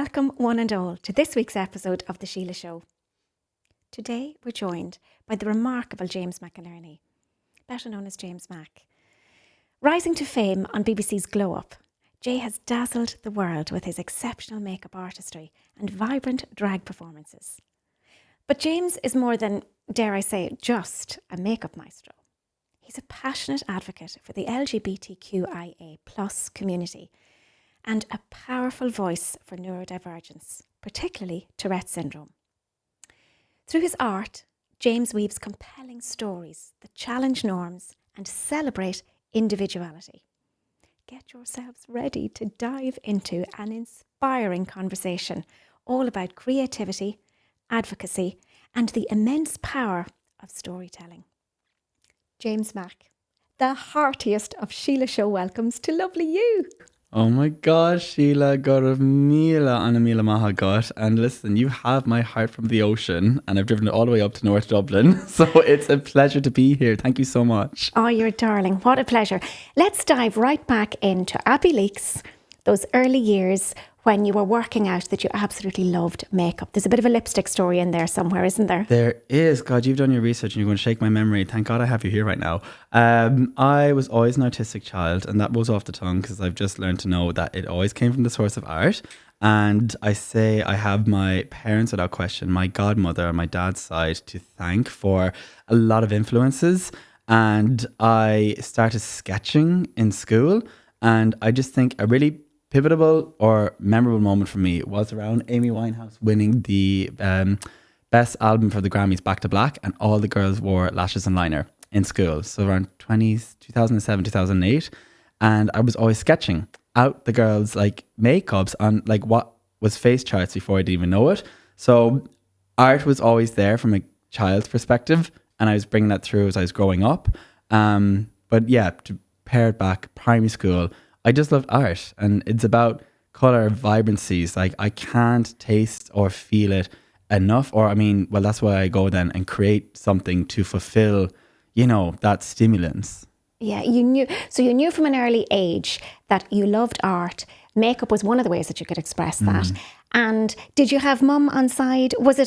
welcome one and all to this week's episode of The Síle Show. Today we're joined by the remarkable James McInerney, better known as James Mac. Rising to fame on BBC's Glow Up, Jay has dazzled the world with his exceptional makeup artistry and vibrant drag performances. But James is more than, dare I say, just a makeup maestro. He's a passionate advocate for the LGBTQIA+ community and a powerful voice for neurodivergence, particularly Tourette syndrome. Through his art, James weaves compelling stories that challenge norms and celebrate individuality. Get yourselves ready to dive into an inspiring conversation all about creativity, advocacy, and the immense power of storytelling. James Mac, the heartiest of Síle Show welcomes to lovely you. Oh my gosh, Sheila, got a Mila and a Mila Maha got. And listen, you have my heart from the ocean, and I've driven it all the way up to North Dublin. So it's a pleasure to be here. Thank you so much. Oh, you're a darling. What a pleasure. Let's dive right back into Abbey Leaks, those early years when you were working out that you absolutely loved makeup. There's a bit of a lipstick story in there somewhere, isn't there? There is. God, you've done your research and you're going to shake my memory. Thank God I have you here right now. I was always an artistic child, and that rolls off the tongue because I've just learned to know that it always came from the source of art. And I say I have my parents, without question, my godmother on my dad's side, to thank for a lot of influences. And I started sketching in school, and I just think a really pivotal or memorable moment for me was around Amy Winehouse winning the best album for the Grammys, Back to Black, and all the girls wore lashes and liner in school. So around 2007, 2008. And I was always sketching out the girls' like makeups on like what was face charts before I didn't even know it. So art was always there from a child's perspective, and I was bringing that through as I was growing up. But yeah, to pair it back, primary school, I just loved art, and it's about color vibrancies. Like I can't taste or feel it enough, or I mean, well, that's why I go then and create something to fulfill, that stimulants. Yeah, you knew from an early age that you loved art. Makeup was one of the ways that you could express that. And did you have mum on side? Was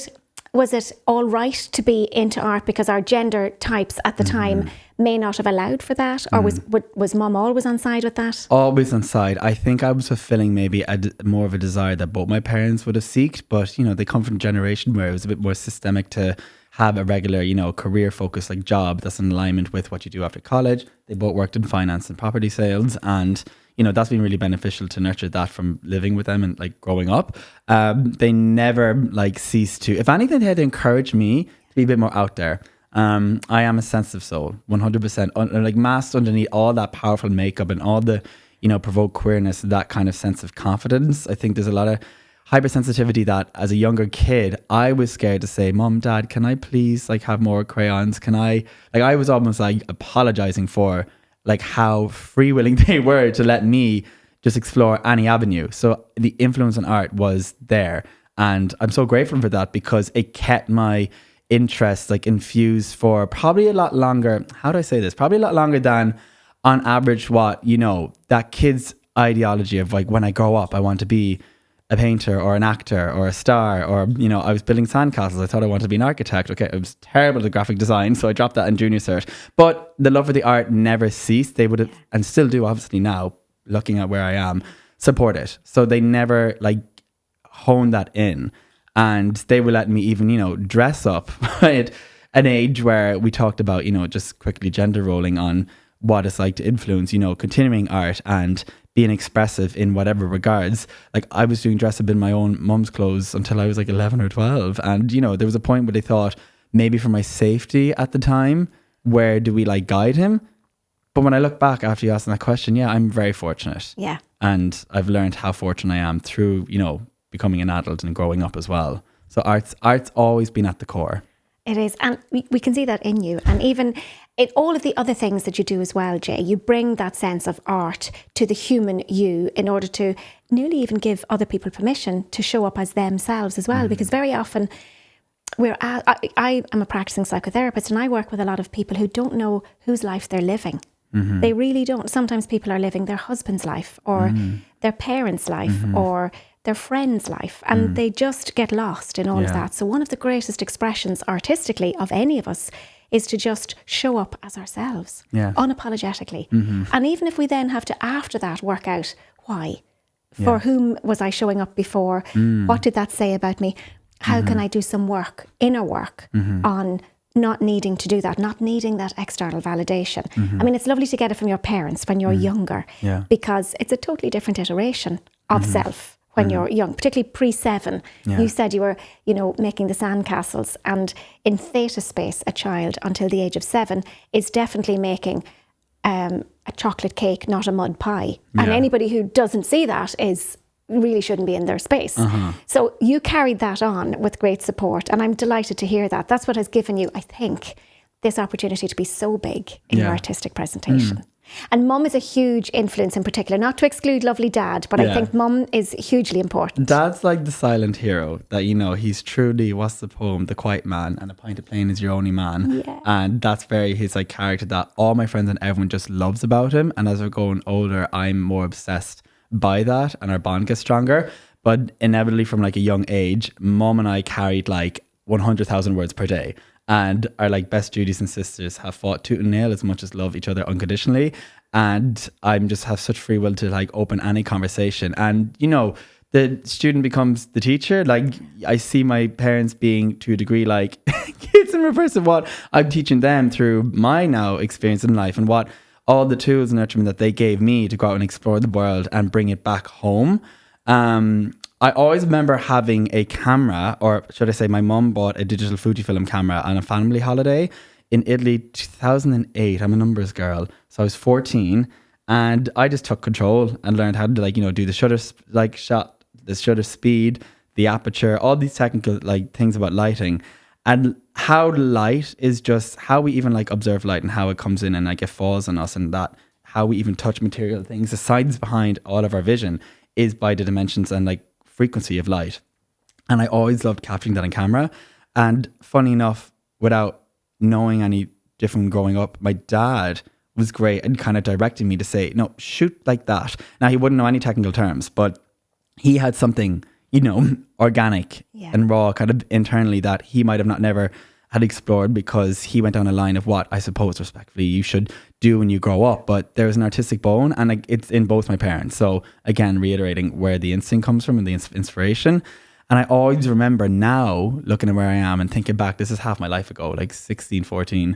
it all right to be into art because our gender types at the time may not have allowed for that? Or was mum always on side with that? Always on side. I think I was fulfilling maybe more of a desire that both my parents would have seeked, but they come from a generation where it was a bit more systemic to have a regular, career focused like job that's in alignment with what you do after college. They both worked in finance and property sales, and that's been really beneficial to nurture that from living with them and like growing up. They never like ceased to, if anything, they had to encourage me to be a bit more out there. I am a sensitive soul, 100%, like masked underneath all that powerful makeup and all the, provoke queerness, that kind of sense of confidence. I think there's a lot of hypersensitivity that as a younger kid, I was scared to say, Mom, Dad, can I please like have more crayons? I was almost like apologizing for like how free willing they were to let me just explore any avenue. So the influence on art was there. And I'm so grateful for that because it kept my interest like infused for probably a lot longer. How do I say this? Probably a lot longer than on average what, that kid's ideology of like, when I grow up, I want to be a painter or an actor or a star, or, I was building sandcastles. I thought I wanted to be an architect. Okay, I was terrible at graphic design, so I dropped that in junior cert. But the love for the art never ceased. They would have, and still do obviously now, looking at where I am, support it. So they never like honed that in. And they were letting me even, dress up at an age where we talked about, just quickly gender rolling on what it's like to influence, continuing art and being expressive in whatever regards. Like I was doing dress up in my own mum's clothes until I was like 11 or 12. And, there was a point where they thought maybe for my safety at the time, where do we like guide him? But when I look back after you asking that question, yeah, I'm very fortunate. Yeah. And I've learned how fortunate I am through, becoming an adult and growing up as well. So art's always been at the core. It is. And we can see that in you. And even all of the other things that you do as well, Jay, you bring that sense of art to the human you in order to nearly even give other people permission to show up as themselves as well. Because very often I am a practicing psychotherapist, and I work with a lot of people who don't know whose life they're living. They really don't. Sometimes people are living their husband's life or their parents' life or their friend's life, and they just get lost in all of that. So one of the greatest expressions artistically of any of us is to just show up as ourselves, unapologetically. And even if we then have to, after that, work out why, for whom was I showing up before? What did that say about me? How can I do some work, inner work, on not needing to do that, not needing that external validation? I mean, it's lovely to get it from your parents when you're younger, because it's a totally different iteration of self when you're young, particularly pre-7. You said you were, making the sandcastles, and in theta space, a child until the age of 7 is definitely making a chocolate cake, not a mud pie. And anybody who doesn't see that really shouldn't be in their space. So you carried that on with great support, and I'm delighted to hear that. That's what has given you, I think, this opportunity to be so big in your artistic presentation. And mum is a huge influence in particular, not to exclude lovely dad, but I think mum is hugely important. Dad's like the silent hero that, he's truly, what's the poem? The quiet man, and a pint of plain is your only man. And that's very his like character that all my friends and everyone just loves about him. And as we're going older, I'm more obsessed by that, and our bond gets stronger. But inevitably from like a young age, mom and I carried like 100,000 words per day, and our like best Judies and sisters have fought tooth and nail as much as love each other unconditionally. And I'm just have such free will to like open any conversation. And the student becomes the teacher. Like I see my parents being to a degree like kids in reverse of what I'm teaching them through my now experience in life, and what all the tools and nurturing that they gave me to go out and explore the world and bring it back home. I always remember having a camera, or should I say my mum bought a digital Fujifilm camera on a family holiday in Italy, 2008. I'm a numbers girl. So I was 14, and I just took control and learned how to do the shutter shot, the shutter speed, the aperture, all these technical things about lighting. And how light is just how we even observe light and how it comes in and it falls on us, and that how we even touch material things. The science behind all of our vision is by the dimensions and frequency of light. And I always loved capturing that on camera. And funny enough, without knowing any different growing up, my dad was great and kind of directing me to say, no, shoot like that. Now he wouldn't know any technical terms, but he had something organic and raw kind of internally that he might have never had explored, because he went down a line of what I suppose respectfully you should do when you grow up. But there's an artistic bone, and it's in both my parents. So again, reiterating where the instinct comes from and the inspiration. And I always remember now looking at where I am and thinking back, this is half my life ago, 16, 14,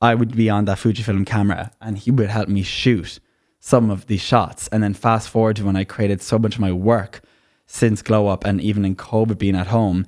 I would be on that Fujifilm camera and he would help me shoot some of these shots. And then fast forward to when I created so much of my work since Glow Up, and even in COVID being at home,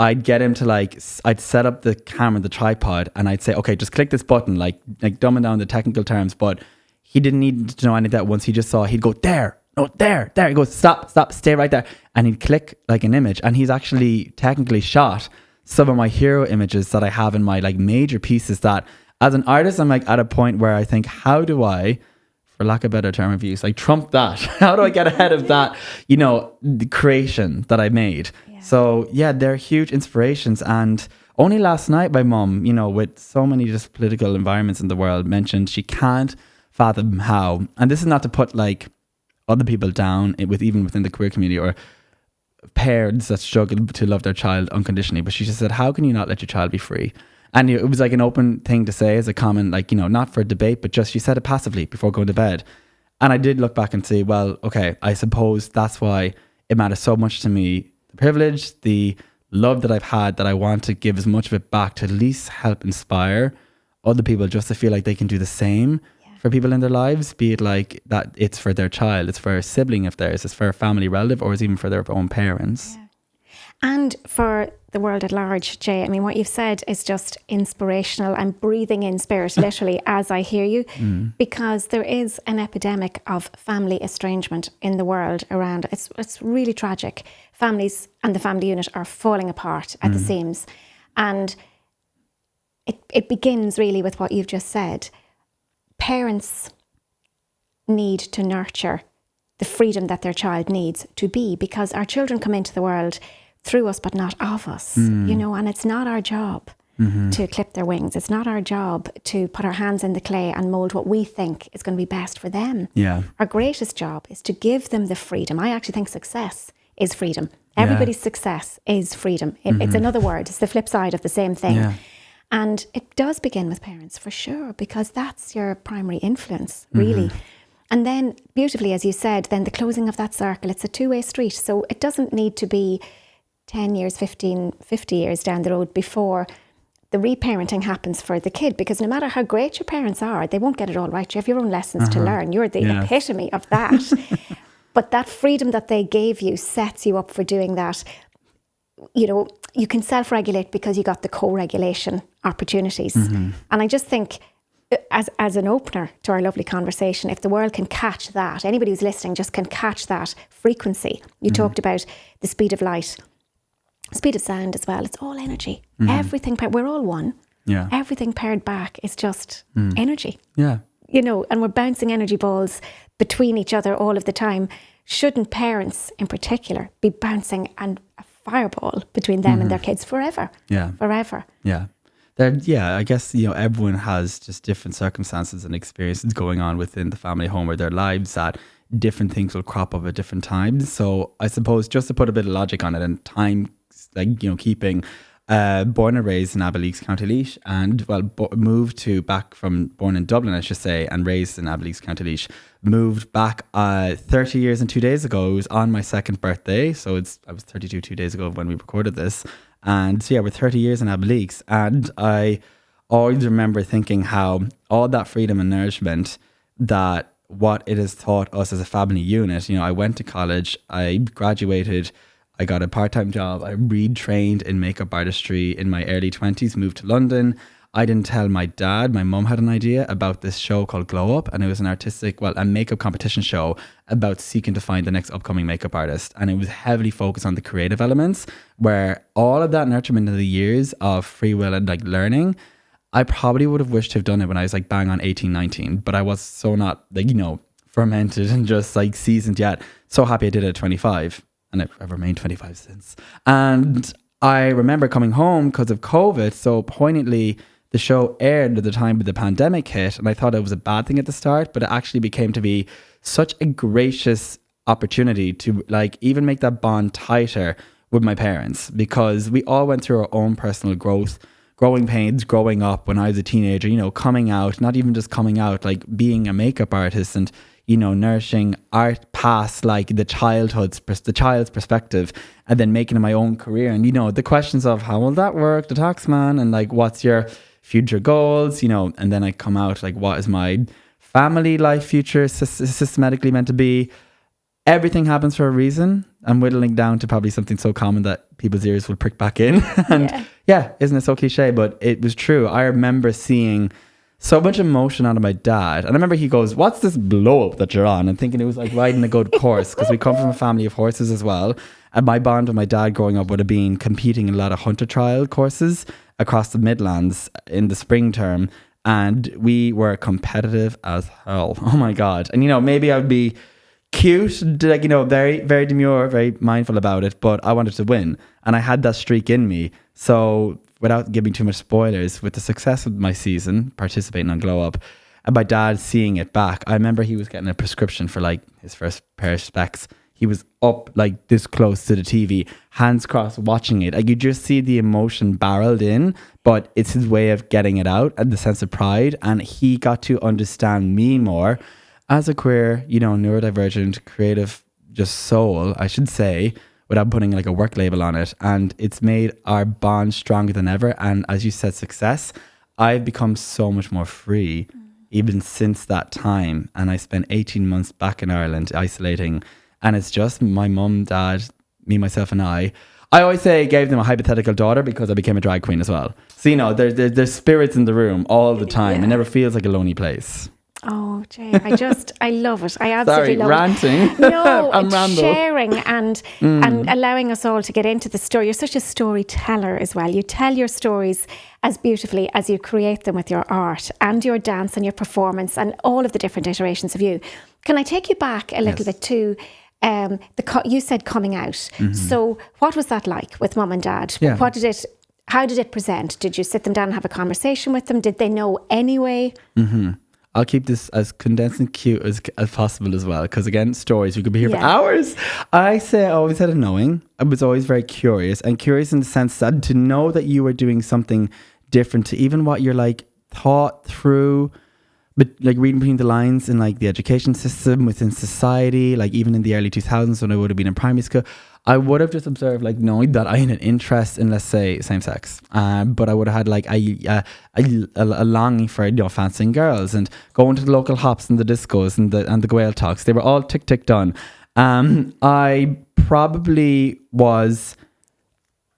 I'd get him to I'd set up the camera, the tripod, and I'd say, okay, just click this button, dumbing down the technical terms. But he didn't need to know any of that. Once he just saw, he'd go, there, no, there. He goes, stop, stay right there. And he'd click an image. And he's actually technically shot some of my hero images that I have in my major pieces that as an artist, I'm at a point where I think, how do I, for lack of a better term of use, trump that? How do I get ahead of that, the creation that I made? Yeah. So yeah, they're huge inspirations. And only last night, my mum, with so many just political environments in the world, mentioned she can't fathom how, and this is not to put other people down even within the queer community or parents that struggle to love their child unconditionally, but she just said, how can you not let your child be free? And it was an open thing to say as a common, not for debate, but just she said it passively before going to bed. And I did look back and say, well, okay, I suppose that's why it matters so much to me. The privilege, the love that I've had, that I want to give as much of it back to at least help inspire other people just to feel like they can do the same for people in their lives, be it that it's for their child, it's for a sibling if theirs, it's for a family relative, or it's even for their own parents. Yeah. And for the world at large, Jay, I mean, what you've said is just inspirational. I'm breathing in spirit, literally, as I hear you, because there is an epidemic of family estrangement in the world around. It's really tragic. Families and the family unit are falling apart at the seams. And it begins really with what you've just said. Parents need to nurture the freedom that their child needs to be, because our children come into the world through us, but not of us, and it's not our job to clip their wings. It's not our job to put our hands in the clay and mold what we think is going to be best for them. Yeah. Our greatest job is to give them the freedom. I actually think success is freedom. Everybody's success is freedom. It's another word. It's the flip side of the same thing. Yeah. And it does begin with parents, for sure, because that's your primary influence, really. And then, beautifully, as you said, then the closing of that circle, it's a two-way street. So it doesn't need to be 10 years, 15, 50 years down the road before the reparenting happens for the kid, because no matter how great your parents are, they won't get it all right. You have your own lessons to learn. You're the epitome of that. But that freedom that they gave you sets you up for doing that. You know, you can self-regulate because you got the co-regulation opportunities. And I just think, as an opener to our lovely conversation, if the world can catch that, anybody who's listening just can catch that frequency. You talked about the speed of light, speed of sound as well. It's all energy. Everything, we're all one. Yeah. Everything paired back is just energy. Yeah. You know, and we're bouncing energy balls between each other all of the time. Shouldn't parents in particular be bouncing a fireball between them and their kids forever? Yeah. Forever. Yeah. I guess, everyone has just different circumstances and experiences going on within the family home or their lives that different things will crop up at different times. So I suppose just to put a bit of logic on it and time, keeping born and raised in Abbeyleix, County Laois, and born in Dublin, I should say, and raised in Abbeyleix, County Laois. Moved back 30 years and 2 days ago. It was on my second birthday, so I was 32 2 days ago when we recorded this. And so we're 30 years in Abbeyleix, and I always remember thinking how all that freedom and nourishment, that what it has taught us as a family unit. I went to college, I graduated, I got a part-time job. I retrained in makeup artistry in my early 20s, moved to London. I didn't tell my dad. My mum had an idea about this show called Glow Up, and it was a makeup competition show about seeking to find the next upcoming makeup artist. And it was heavily focused on the creative elements, where all of that nurturement of the years of free will and learning, I probably would have wished to have done it when I was bang on 18, 19, but I was so not fermented and just seasoned yet. So happy I did it at 25. And I've remained 25 since. And I remember coming home because of COVID. So poignantly, the show aired at the time the pandemic hit. And I thought it was a bad thing at the start, but it actually became to be such a gracious opportunity to even make that bond tighter with my parents, because we all went through our own personal growing pains, growing up when I was a teenager, coming out, not even just coming out, being a makeup artist and nourishing art past the child's perspective, and then making it my own career. And the questions of how will that work, the tax man, and what's your future goals, and then I come out what is my family life future systematically meant to be. Everything happens for a reason. I'm whittling down to probably something so common that people's ears will prick back in. And isn't it so cliche? But it was true. I remember seeing so much emotion out of my dad. And I remember he goes, "What's this blow up that you're on?" And thinking it was riding a good course, because we come from a family of horses as well. And my bond with my dad growing up would have been competing in a lot of hunter trial courses across the Midlands in the spring term. And we were competitive as hell. Oh my God. And maybe I would be cute, very, very demure, very mindful about it, but I wanted to win. And I had that streak in me. So without giving too much spoilers, with the success of my season, participating on Glow Up, and my dad seeing it back, I remember he was getting a prescription for his first pair of specs. He was up this close to the TV, hands crossed, watching it. You just see the emotion barreled in, but it's his way of getting it out and the sense of pride. And he got to understand me more as a queer, neurodivergent, creative, just soul, I should say, without putting a work label on it. And it's made our bond stronger than ever. And as you said, success, I've become so much more free even since that time. And I spent 18 months back in Ireland isolating. And it's just my mum, dad, me, myself, and I. I always say I gave them a hypothetical daughter because I became a drag queen as well. So, there's spirits in the room all the time. It never feels like a lonely place. Oh, Jay, I love it. I absolutely love ranting. it. No, I'm it's sharing and allowing us all to get into the story. You're such a storyteller as well. You tell your stories as beautifully as you create them with your art and your dance and your performance and all of the different iterations of you. Can I take you back a little bit to you said coming out. So what was that like with mum and dad? How did it present? Did you sit them down and have a conversation with them? Did they know anyway? I'll keep this as condensed and cute as possible as well. Because again, stories, we could be here for hours. I always had a knowing. I was always very curious, and curious in the sense that to know that you were doing something different to even what you're like thought through, but like reading between the lines in like the education system within society, like even in the early 2000s when I would have been in primary school, I would have just observed like knowing that I had an interest in, let's say, same sex, but I would have had like a longing for, you know, fancying girls and going to the local hops and the discos and the Gael talks. They were all tick done. I probably was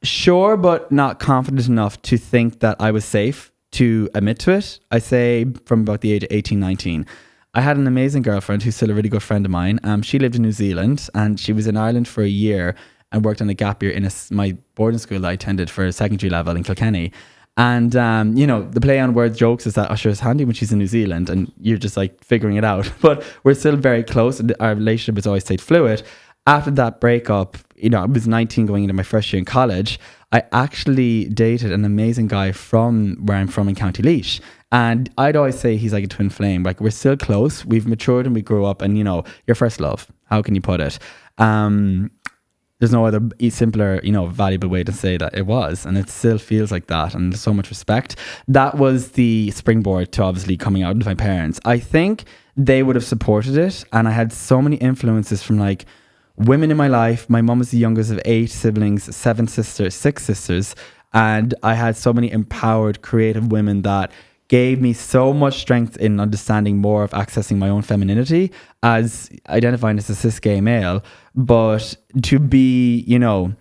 sure but not confident enough to think that I was safe to admit to it. I say from about the age of 18, 19. I had an amazing girlfriend who's still a really good friend of mine. She lived in New Zealand and she was in Ireland for a year and worked on a gap year in my boarding school that I attended for secondary level in Kilkenny. And, you know, the play on words jokes is that Usher is handy when she's in New Zealand and you're just like figuring it out. But we're still very close and our relationship has always stayed fluid. After that breakup, you know, I was 19 going into my first year in college. I actually dated an amazing guy from where I'm from in County Laois. And I'd always say he's like a twin flame. Like, we're still close. We've matured and we grew up. And, you know, your first love. How can you put it? There's no other simpler, you know, valuable way to say that it was. And it still feels like that. And there's so much respect. That was the springboard to obviously coming out with my parents. I think they would have supported it. And I had so many influences from like women in my life. My mum was the youngest of 8 siblings, 6 sisters. And I had so many empowered, creative women that gave me so much strength in understanding more of accessing my own femininity as identifying as a cis gay male. But to be, you know,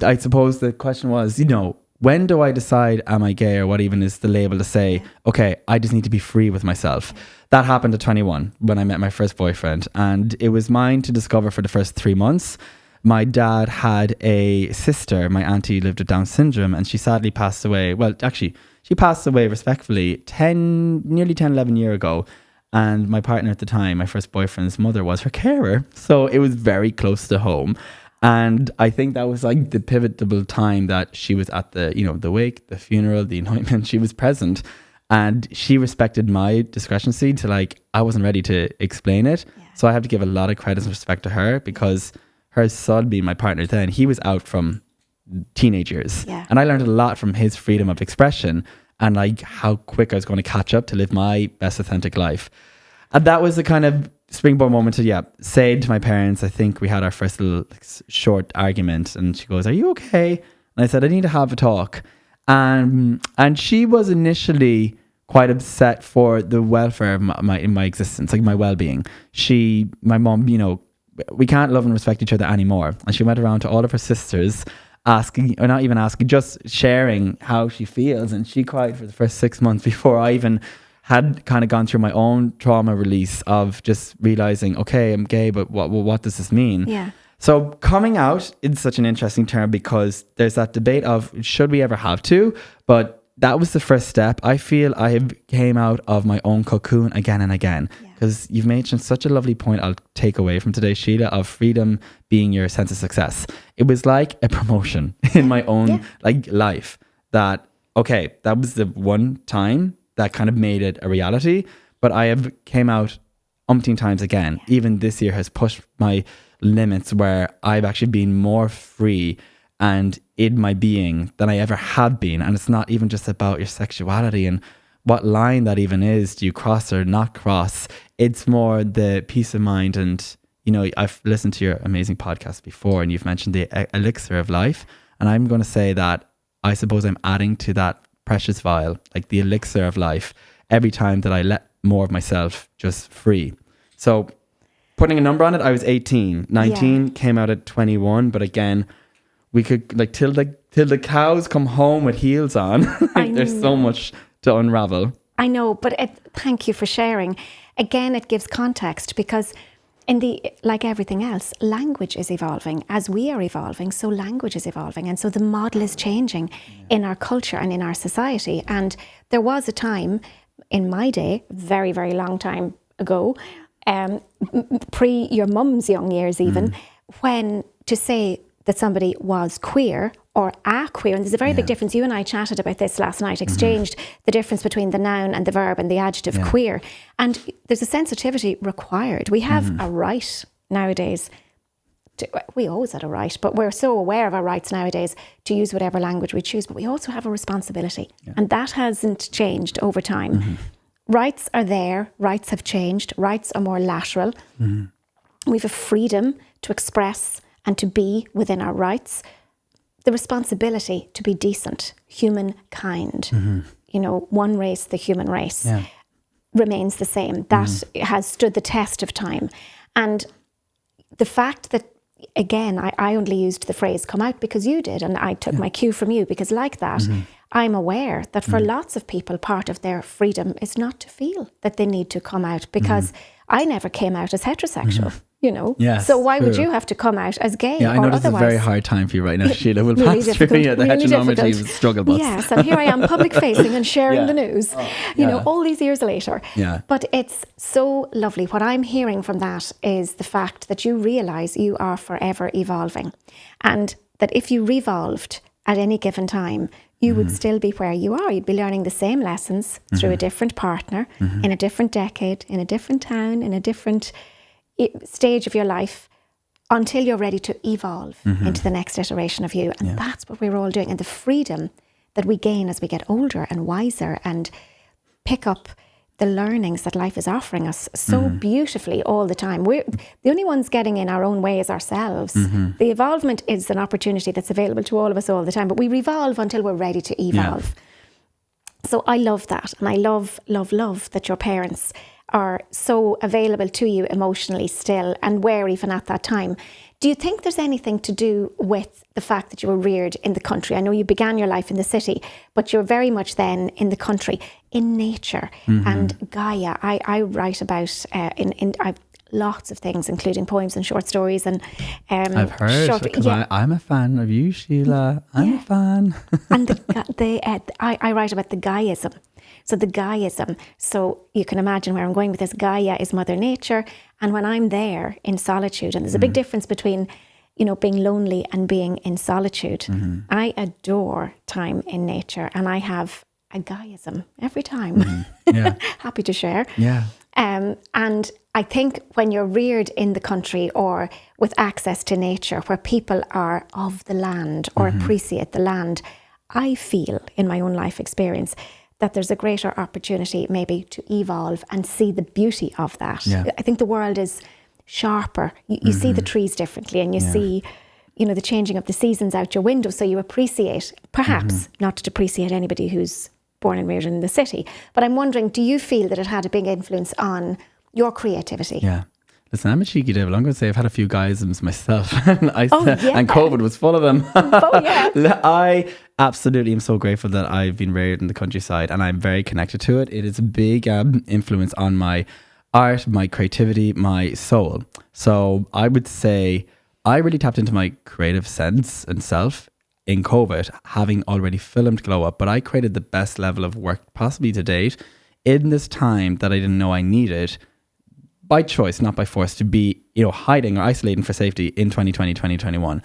I suppose the question was, you know, when do I decide am I gay, or what even is the label to say, okay, I just need to be free with myself. That happened at 21 when I met my first boyfriend, and it was mine to discover for the first 3 months. My dad had a sister, my auntie lived with Down syndrome, and she sadly passed away. Well, actually, she passed away respectfully nearly 10, 11 years ago. And my partner at the time, my first boyfriend's mother, was her carer. So it was very close to home. And I think that was like the pivotal time that she was at the, you know, the wake, the funeral, the anointment. She was present. And she respected my discrepancy to like, I wasn't ready to explain it. Yeah. So I have to give a lot of credit and respect to her, because her son being my partner then, he was out from teenage years. Yeah. And I learned a lot from his freedom of expression and like how quick I was going to catch up to live my best authentic life. And that was the kind of springboard moment to, say to my parents. I think we had our first little short argument and she goes, "Are you okay?" And I said, "I need to have a talk." And she was initially quite upset for the welfare of my existence, like my well-being. My mom, you know, we can't love and respect each other anymore. And she went around to all of her sisters asking, or not even asking, just sharing how she feels. And she cried for the first 6 months before I even had kind of gone through my own trauma release of just realizing, okay, I'm gay, but what does this mean? Yeah. So coming out is such an interesting term, because there's that debate of should we ever have to, but that was the first step. I feel I have came out of my own cocoon again and again, because you've mentioned such a lovely point I'll take away from today, Síle, of freedom being your sense of success. It was like a promotion in my own like life that, okay, that was the one time that kind of made it a reality, but I have came out umpteen times again. Even this year has pushed my limits where I've actually been more free and in my being than I ever have been. And it's not even just about your sexuality and what line that even is. Do you cross or not cross? It's more the peace of mind. And, you know, I've listened to your amazing podcast before and you've mentioned the elixir of life. And I'm going to say that I suppose I'm adding to that precious vial, like the elixir of life, every time that I let more of myself just free. So putting a number on it, I was 18. 19 came out at 21. But again, we could like till the cows come home with heels on. There's so much to unravel. I know, but thank you for sharing. Again, it gives context, because like everything else, language is evolving. As we are evolving, so language is evolving. And so the model is changing in our culture and in our society. And there was a time in my day, very, very long time ago, pre your mum's young years even, when to say that somebody was queer or a queer. And there's a very big difference. You and I chatted about this last night, exchanged the difference between the noun and the verb and the adjective queer. And there's a sensitivity required. We have a right nowadays. We always had a right, but we're so aware of our rights nowadays to use whatever language we choose. But we also have a responsibility. And that hasn't changed over time. Rights are there. Rights have changed. Rights are more lateral. We have a freedom to express and to be within our rights. The responsibility to be decent, humankind, you know, one race, the human race, remains the same. That has stood the test of time. And the fact that, again, I only used the phrase come out because you did, and I took my cue from you, because like that, I'm aware that for lots of people, part of their freedom is not to feel that they need to come out, because I never came out as heterosexual. You know, so why would you have to come out as gay? Yeah, I know this is a very hard time for you right now, Síle. We'll really pass through the heteronormative struggle bus. Yes, and here I am public facing and sharing the news, you know, all these years later. But it's so lovely. What I'm hearing from that is the fact that you realise you are forever evolving, and that if you revolved at any given time, you would still be where you are. You'd be learning the same lessons through a different partner, in a different decade, in a different town, in a different stage of your life, until you're ready to evolve into the next iteration of you. And that's what we're all doing. And the freedom that we gain as we get older and wiser and pick up the learnings that life is offering us so beautifully all the time. We're the only ones getting in our own way as ourselves. The evolvement is an opportunity that's available to all of us all the time, but we revolve until we're ready to evolve. So I love that. And I love that your parents are so available to you emotionally still, and were even at that time. Do you think there's anything to do with the fact that you were reared in the country? I know you began your life in the city, but you're very much then in the country, in nature and Gaia. I write about I've lots of things, including poems and short stories. And I've heard, because I'm a fan of you, Síle. I'm a fan. And I write about the Gaiism. So the Gaiism, so you can imagine where I'm going with this. Gaia is Mother Nature. And when I'm there in solitude, and there's a big difference between, you know, being lonely and being in solitude. I adore time in nature, and I have a Gaiism every time. Happy to share. And I think when you're reared in the country or with access to nature, where people are of the land or appreciate the land, I feel in my own life experience that there's a greater opportunity maybe to evolve and see the beauty of that. I think the world is sharper. You see the trees differently, and you see, you know, the changing of the seasons out your window. So you appreciate, perhaps not to depreciate anybody who's born and reared in the city, but I'm wondering, do you feel that it had a big influence on your creativity? Listen, I'm a cheeky devil. I'm going to say I've had a few guisms myself, and COVID was full of them. I absolutely am so grateful that I've been reared in the countryside, and I'm very connected to it. It is a big influence on my art, my creativity, my soul. So I would say I really tapped into my creative sense and self in COVID, having already filmed Glow Up, but I created the best level of work possibly to date in this time that I didn't know I needed, by choice, not by force, to be, you know, hiding or isolating for safety in 2020, 2021.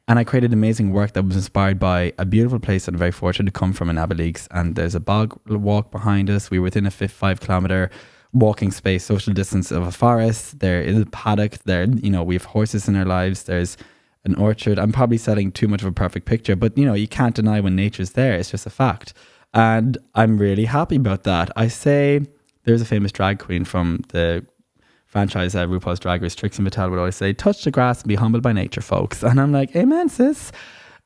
And I created amazing work that was inspired by a beautiful place that I'm very fortunate to come from in Abbeyleix. And there's a bog walk behind us. We were within a 5-kilometer walking space, social distance of a forest. There is a paddock there. You know, we have horses in our lives. There's an orchard. I'm probably selling too much of a perfect picture, but, you know, you can't deny when nature's there. It's just a fact. And I'm really happy about that. I say there's a famous drag queen from the franchise RuPaul's Drag Race, Trixie Mattel, would always say, touch the grass and be humbled by nature, folks. And I'm like, amen, sis.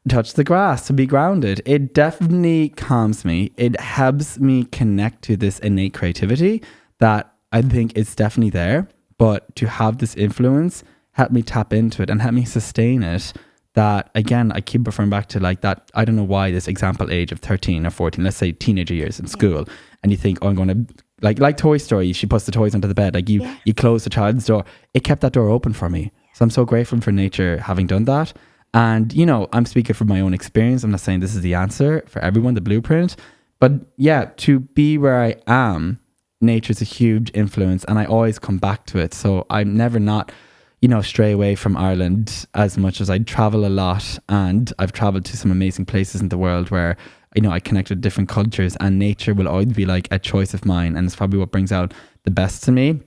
Touch the grass to be grounded. It definitely calms me. It helps me connect to this innate creativity that I think is definitely there. But to have this influence help me tap into it and help me sustain it. That, again, I keep referring back to like that, I don't know why, this example age of 13 or 14, let's say teenager years in school, and you think, oh, I'm going to, like Toy Story, she puts the toys onto the bed, like you close the child's door. It kept that door open for me. So I'm so grateful for nature having done that. And, you know, I'm speaking from my own experience. I'm not saying this is the answer for everyone, the blueprint. But yeah, to be where I am, nature's a huge influence, and I always come back to it. So I'm never not, stray away from Ireland as much as I travel a lot, and I've traveled to some amazing places in the world where, I connect with different cultures, and nature will always be like a choice of mine. And it's probably what brings out the best to me.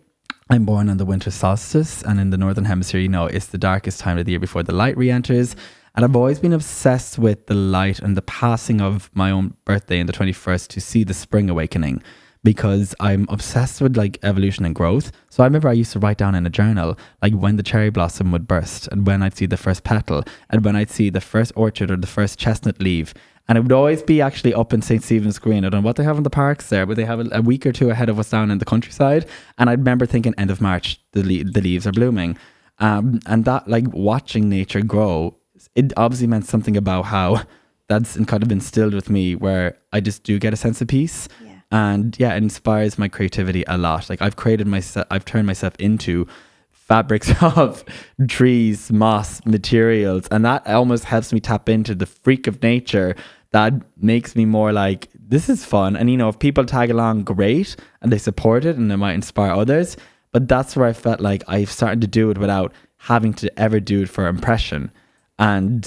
I'm born on the winter solstice, and in the Northern Hemisphere, it's the darkest time of the year before the light re-enters. And I've always been obsessed with the light and the passing of my own birthday on the 21st to see the spring awakening, because I'm obsessed with like evolution and growth. So I remember I used to write down in a journal like when the cherry blossom would burst, and when I'd see the first petal, and when I'd see the first orchard or the first chestnut leaf. And it would always be actually up in St. Stephen's Green. I don't know what they have in the parks there, but they have a week or two ahead of us down in the countryside. And I remember thinking, end of March, the leaves are blooming. And that, like, watching nature grow, it obviously meant something about how that's kind of instilled with me, where I just do get a sense of peace. Yeah. And yeah, it inspires my creativity a lot. Like I've turned myself into fabrics of trees, moss, materials, and that almost helps me tap into the freak of nature. That makes me more like, this is fun. And if people tag along, great, and they support it, and it might inspire others. But that's where I felt like I've started to do it without having to ever do it for impression. And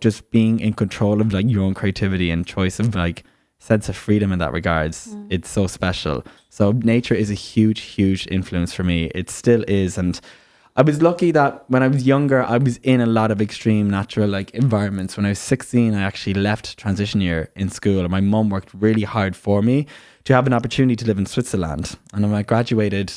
just being in control of like your own creativity and choice of like sense of freedom in that regards. It's so special. So nature is a huge influence for me. It still is. And I was lucky that when I was younger, I was in a lot of extreme natural like environments. When I was 16, I actually left transition year in school, and my mum worked really hard for me to have an opportunity to live in Switzerland. And when I graduated,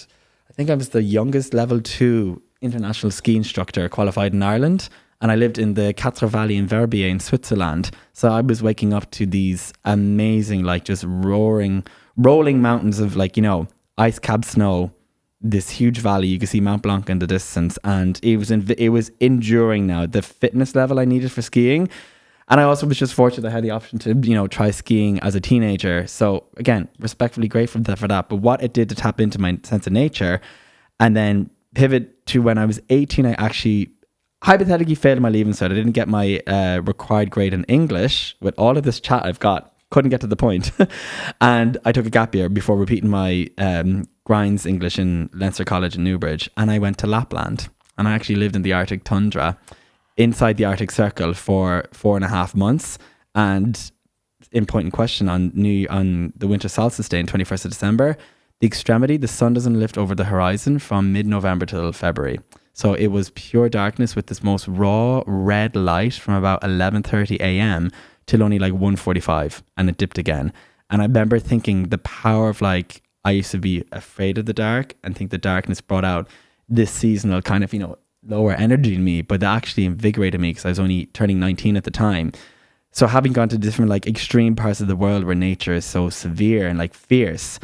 I think I was the youngest level 2 international ski instructor qualified in Ireland. And I lived in the Quatre Valley in Verbier in Switzerland. So I was waking up to these amazing, like just rolling mountains of like, ice cap snow, this huge valley. You could see Mount Blanc in the distance. And it was enduring now, the fitness level I needed for skiing. And I also was just fortunate I had the option to, try skiing as a teenager. So again, respectfully grateful for that. But what it did to tap into my sense of nature and then pivot to when I was 18, I actually hypothetically failed my leaving cert. I didn't get my required grade in English. With all of this chat I've got, couldn't get to the point. And I took a gap year before repeating my Grinds English in Leinster College in Newbridge. And I went to Lapland. And I actually lived in the Arctic tundra inside the Arctic Circle for 4.5 months. And in point in question, on the winter solstice day, 21st of December, the extremity, the sun doesn't lift over the horizon from mid-November till February. So it was pure darkness with this most raw red light from about 11:30 a.m. till only like 1:45, and it dipped again. And I remember thinking the power of like, I used to be afraid of the dark and think the darkness brought out this seasonal kind of, lower energy in me, but that actually invigorated me because I was only turning 19 at the time. So having gone to different like extreme parts of the world where nature is so severe and like fierce,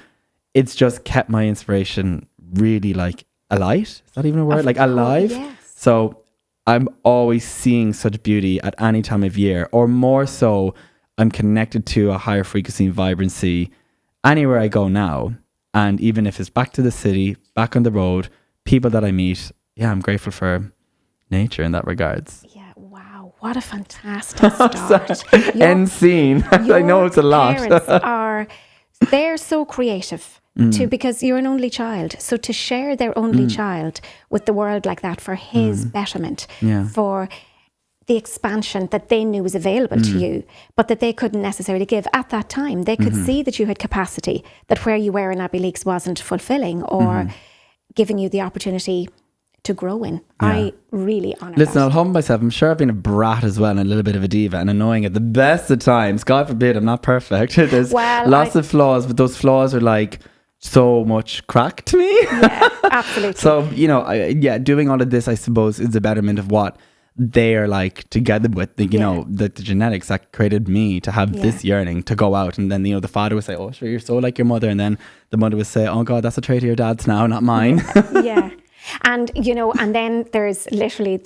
it's just kept my inspiration really like alight. Is that even a word? Like alive? Yes. So I'm always seeing such beauty at any time of year, or more so, I'm connected to a higher frequency and vibrancy anywhere I go now. And even if it's back to the city, back on the road, people that I meet, yeah, I'm grateful for nature in that regards. Yeah, wow. What a fantastic start. End scene. I know it's a lot. Parents they're so creative. Because you're an only child. So to share their only child with the world like that for his betterment, for the expansion that they knew was available to you, but that they couldn't necessarily give at that time. They could see that you had capacity, that where you were in Abbey Leaks wasn't fulfilling or giving you the opportunity to grow in. I really honour that. Listen, I'll humble myself. I'm sure I've been a brat as well and a little bit of a diva and annoying at the best of times. God forbid, I'm not perfect. There's lots of flaws, but those flaws are like so much crack to me. Yeah, absolutely. So, doing all of this, I suppose, is a betterment of what they are like together with the genetics that created me to have this yearning to go out. And then, the father would say, oh, sure, you're so like your mother. And then the mother would say, oh God, that's a trait of your dad's now, not mine. Yeah. And, and then there's literally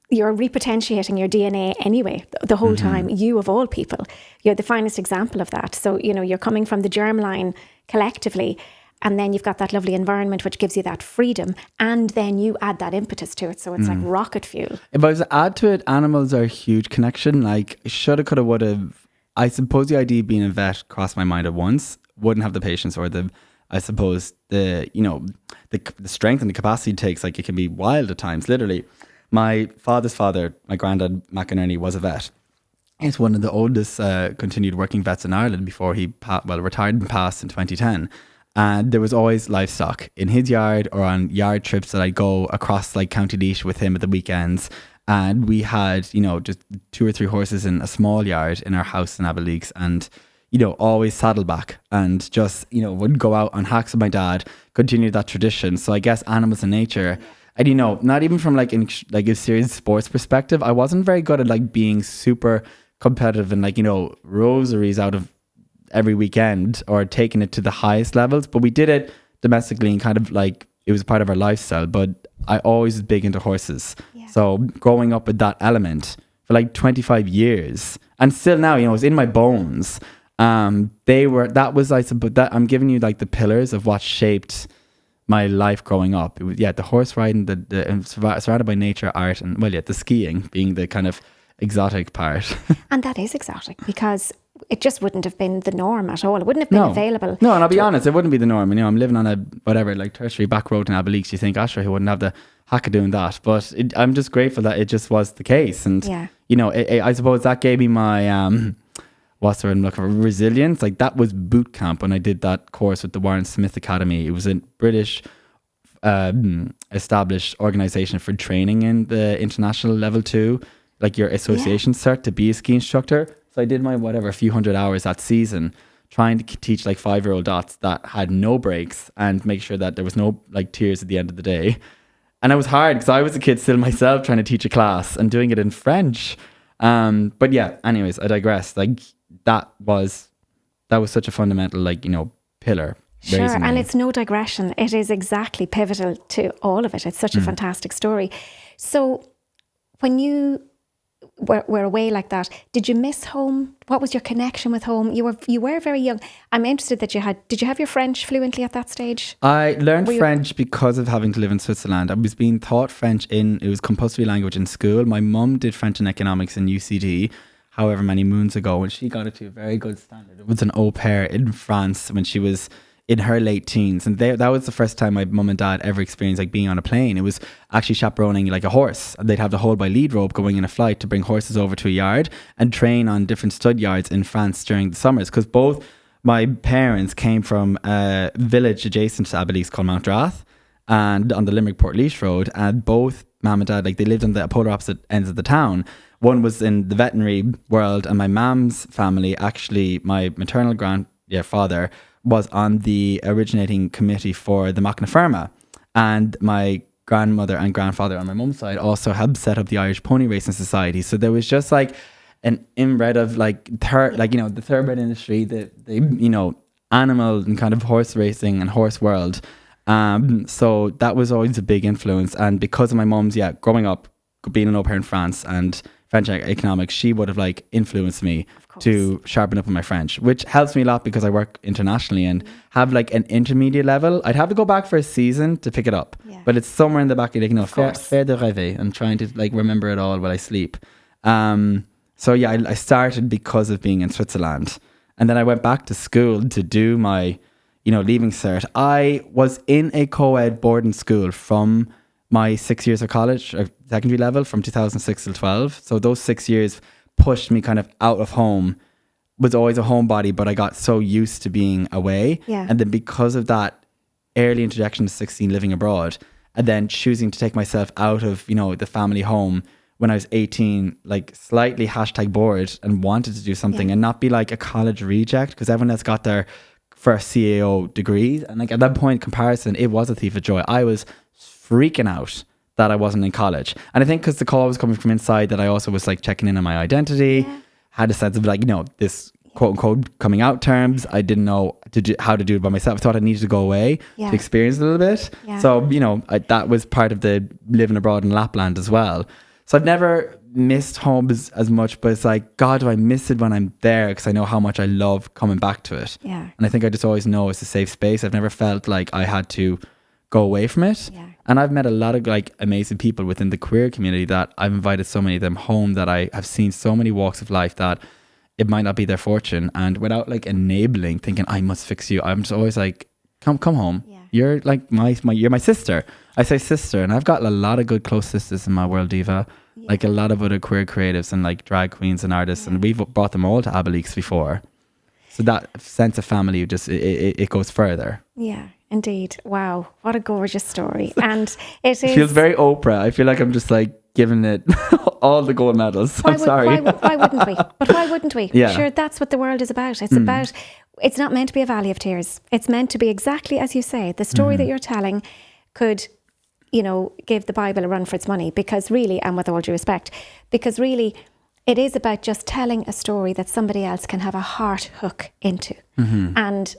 you're repotentiating your DNA anyway, the whole time. You, of all people, you're the finest example of that. So, you're coming from the germline collectively, and then you've got that lovely environment which gives you that freedom, and then you add that impetus to it. So it's like rocket fuel. If I was to add to it, animals are a huge connection. Like, shoulda, coulda, woulda. I suppose the idea of being a vet crossed my mind at once. Wouldn't have the patience or the I suppose the strength and the capacity it takes, like it can be wild at times. Literally, my father's father, my granddad McInerney, was a vet. He's one of the oldest continued working vets in Ireland before he retired and passed in 2010. And there was always livestock in his yard or on yard trips that I'd go across like County Laois with him at the weekends. And we had, just 2 or 3 horses in a small yard in our house in Abbeyleix, and, always saddleback, and just, would go out on hacks with my dad, continue that tradition. So I guess animals and nature, and, not even from like a serious sports perspective, I wasn't very good at like being super competitive and like, rosaries out of every weekend or taking it to the highest levels, but we did it domestically and kind of like it was part of our lifestyle. But I always was big into horses. Yeah. So growing up with that element for like 25 years and still now, it's in my bones. I'm giving you like the pillars of what shaped my life growing up. It was, the horse riding, the surrounded by nature, art, and the skiing being the kind of exotic part. And that is exotic because it just wouldn't have been the norm at all. It wouldn't have been available. No, and I'll be honest, it wouldn't be the norm. I'm living on a tertiary back road in Abbeyleix. You think, sure, he wouldn't have the hack of doing that. But I'm just grateful that it just was the case. And, I suppose that gave me my, what's the word I'm looking for, resilience. Like that was boot camp when I did that course with the Warren Smith Academy. It was a British established organisation for training in the international level 2, like your association cert to be a ski instructor. So I did my a few hundred hours that season trying to teach like 5-year-old dots that had no breaks and make sure that there was no like tears at the end of the day. And it was hard because I was a kid still myself trying to teach a class and doing it in French. But anyways, I digress. Like that was such a fundamental pillar. Sure, and it's no digression. It is exactly pivotal to all of it. It's such a fantastic story. So when you were away like that, did you miss home? What was your connection with home? You were very young. I'm interested that did you have your French fluently at that stage? I learned French because of having to live in Switzerland. I was being taught French it was compulsory language in school. My mum did French and economics in UCD however many moons ago, and she got it to a very good standard. It was an au pair in France when she was in her late teens, and that was the first time my mum and dad ever experienced like being on a plane. It was actually chaperoning like a horse. They'd have the hold by lead rope going in a flight to bring horses over to a yard and train on different stud yards in France during the summers, because both my parents came from a village adjacent to Abbeyleix called Mount Rath and on the Limerick Port Road, and both mum and dad, like they lived on the polar opposite ends of the town. One was in the veterinary world, and my mum's family, actually my maternal grandfather was on the originating committee for the Macna, and my grandmother and grandfather on my mum's side also helped set up the Irish Pony Racing Society. So there was just like an inbred of the thoroughbred industry, the animal and kind of horse racing and horse world. So that was always a big influence. And because of my mum's growing up being an au pair in France and French economics, she would have like influenced me to sharpen up on my French, which helps me a lot because I work internationally and have like an intermediate level. I'd have to go back for a season to pick it up, but it's somewhere in the back of faire de rêver and trying to like remember it all while I sleep. I started because of being in Switzerland, and then I went back to school to do my leaving cert. I was in a co-ed boarding school from my 6 years of college or secondary level from 2006 till 12. So those 6 years pushed me kind of out of home. Was always a homebody, but I got so used to being away. Yeah. And then because of that early introduction to 16 living abroad, and then choosing to take myself out of, the family home when I was 18, like slightly #bored and wanted to do something and not be like a college reject, because everyone else got their first CAO degree. And like at that point comparison, it was a thief of joy. I was freaking out that I wasn't in college. And I think because the call was coming from inside, that I also was like checking in on my identity, had a sense of like, this quote unquote coming out terms. I didn't know how to do it by myself. I thought I needed to go away to experience it a little bit. Yeah. So, that was part of the living abroad in Lapland as well. So I've never missed home as much, but it's like, God, do I miss it when I'm there? Because I know how much I love coming back to it. Yeah. And I think I just always know it's a safe space. I've never felt like I had to go away from it. Yeah. And I've met a lot of like amazing people within the queer community that I've invited so many of them home, that I have seen so many walks of life that it might not be their fortune. And without like enabling, thinking I must fix you, I'm just always like, come home. Yeah. You're like you're my sister. I say sister, and I've got a lot of good close sisters in my world, Diva. Yeah. Like a lot of other queer creatives and like drag queens and artists, and we've brought them all to Abaleeks before. So that sense of family just it goes further. Yeah, indeed. Wow, what a gorgeous story. And it feels very Oprah. I feel like I'm just like giving it all the gold medals. I'm sorry. Why wouldn't we? But why wouldn't we? Yeah. Sure, that's what the world is about. It's not meant to be a valley of tears. It's meant to be exactly as you say. The story that you're telling could, give the Bible a run for its money, because really, and with all due respect, because really it is about just telling a story that somebody else can have a heart hook into. And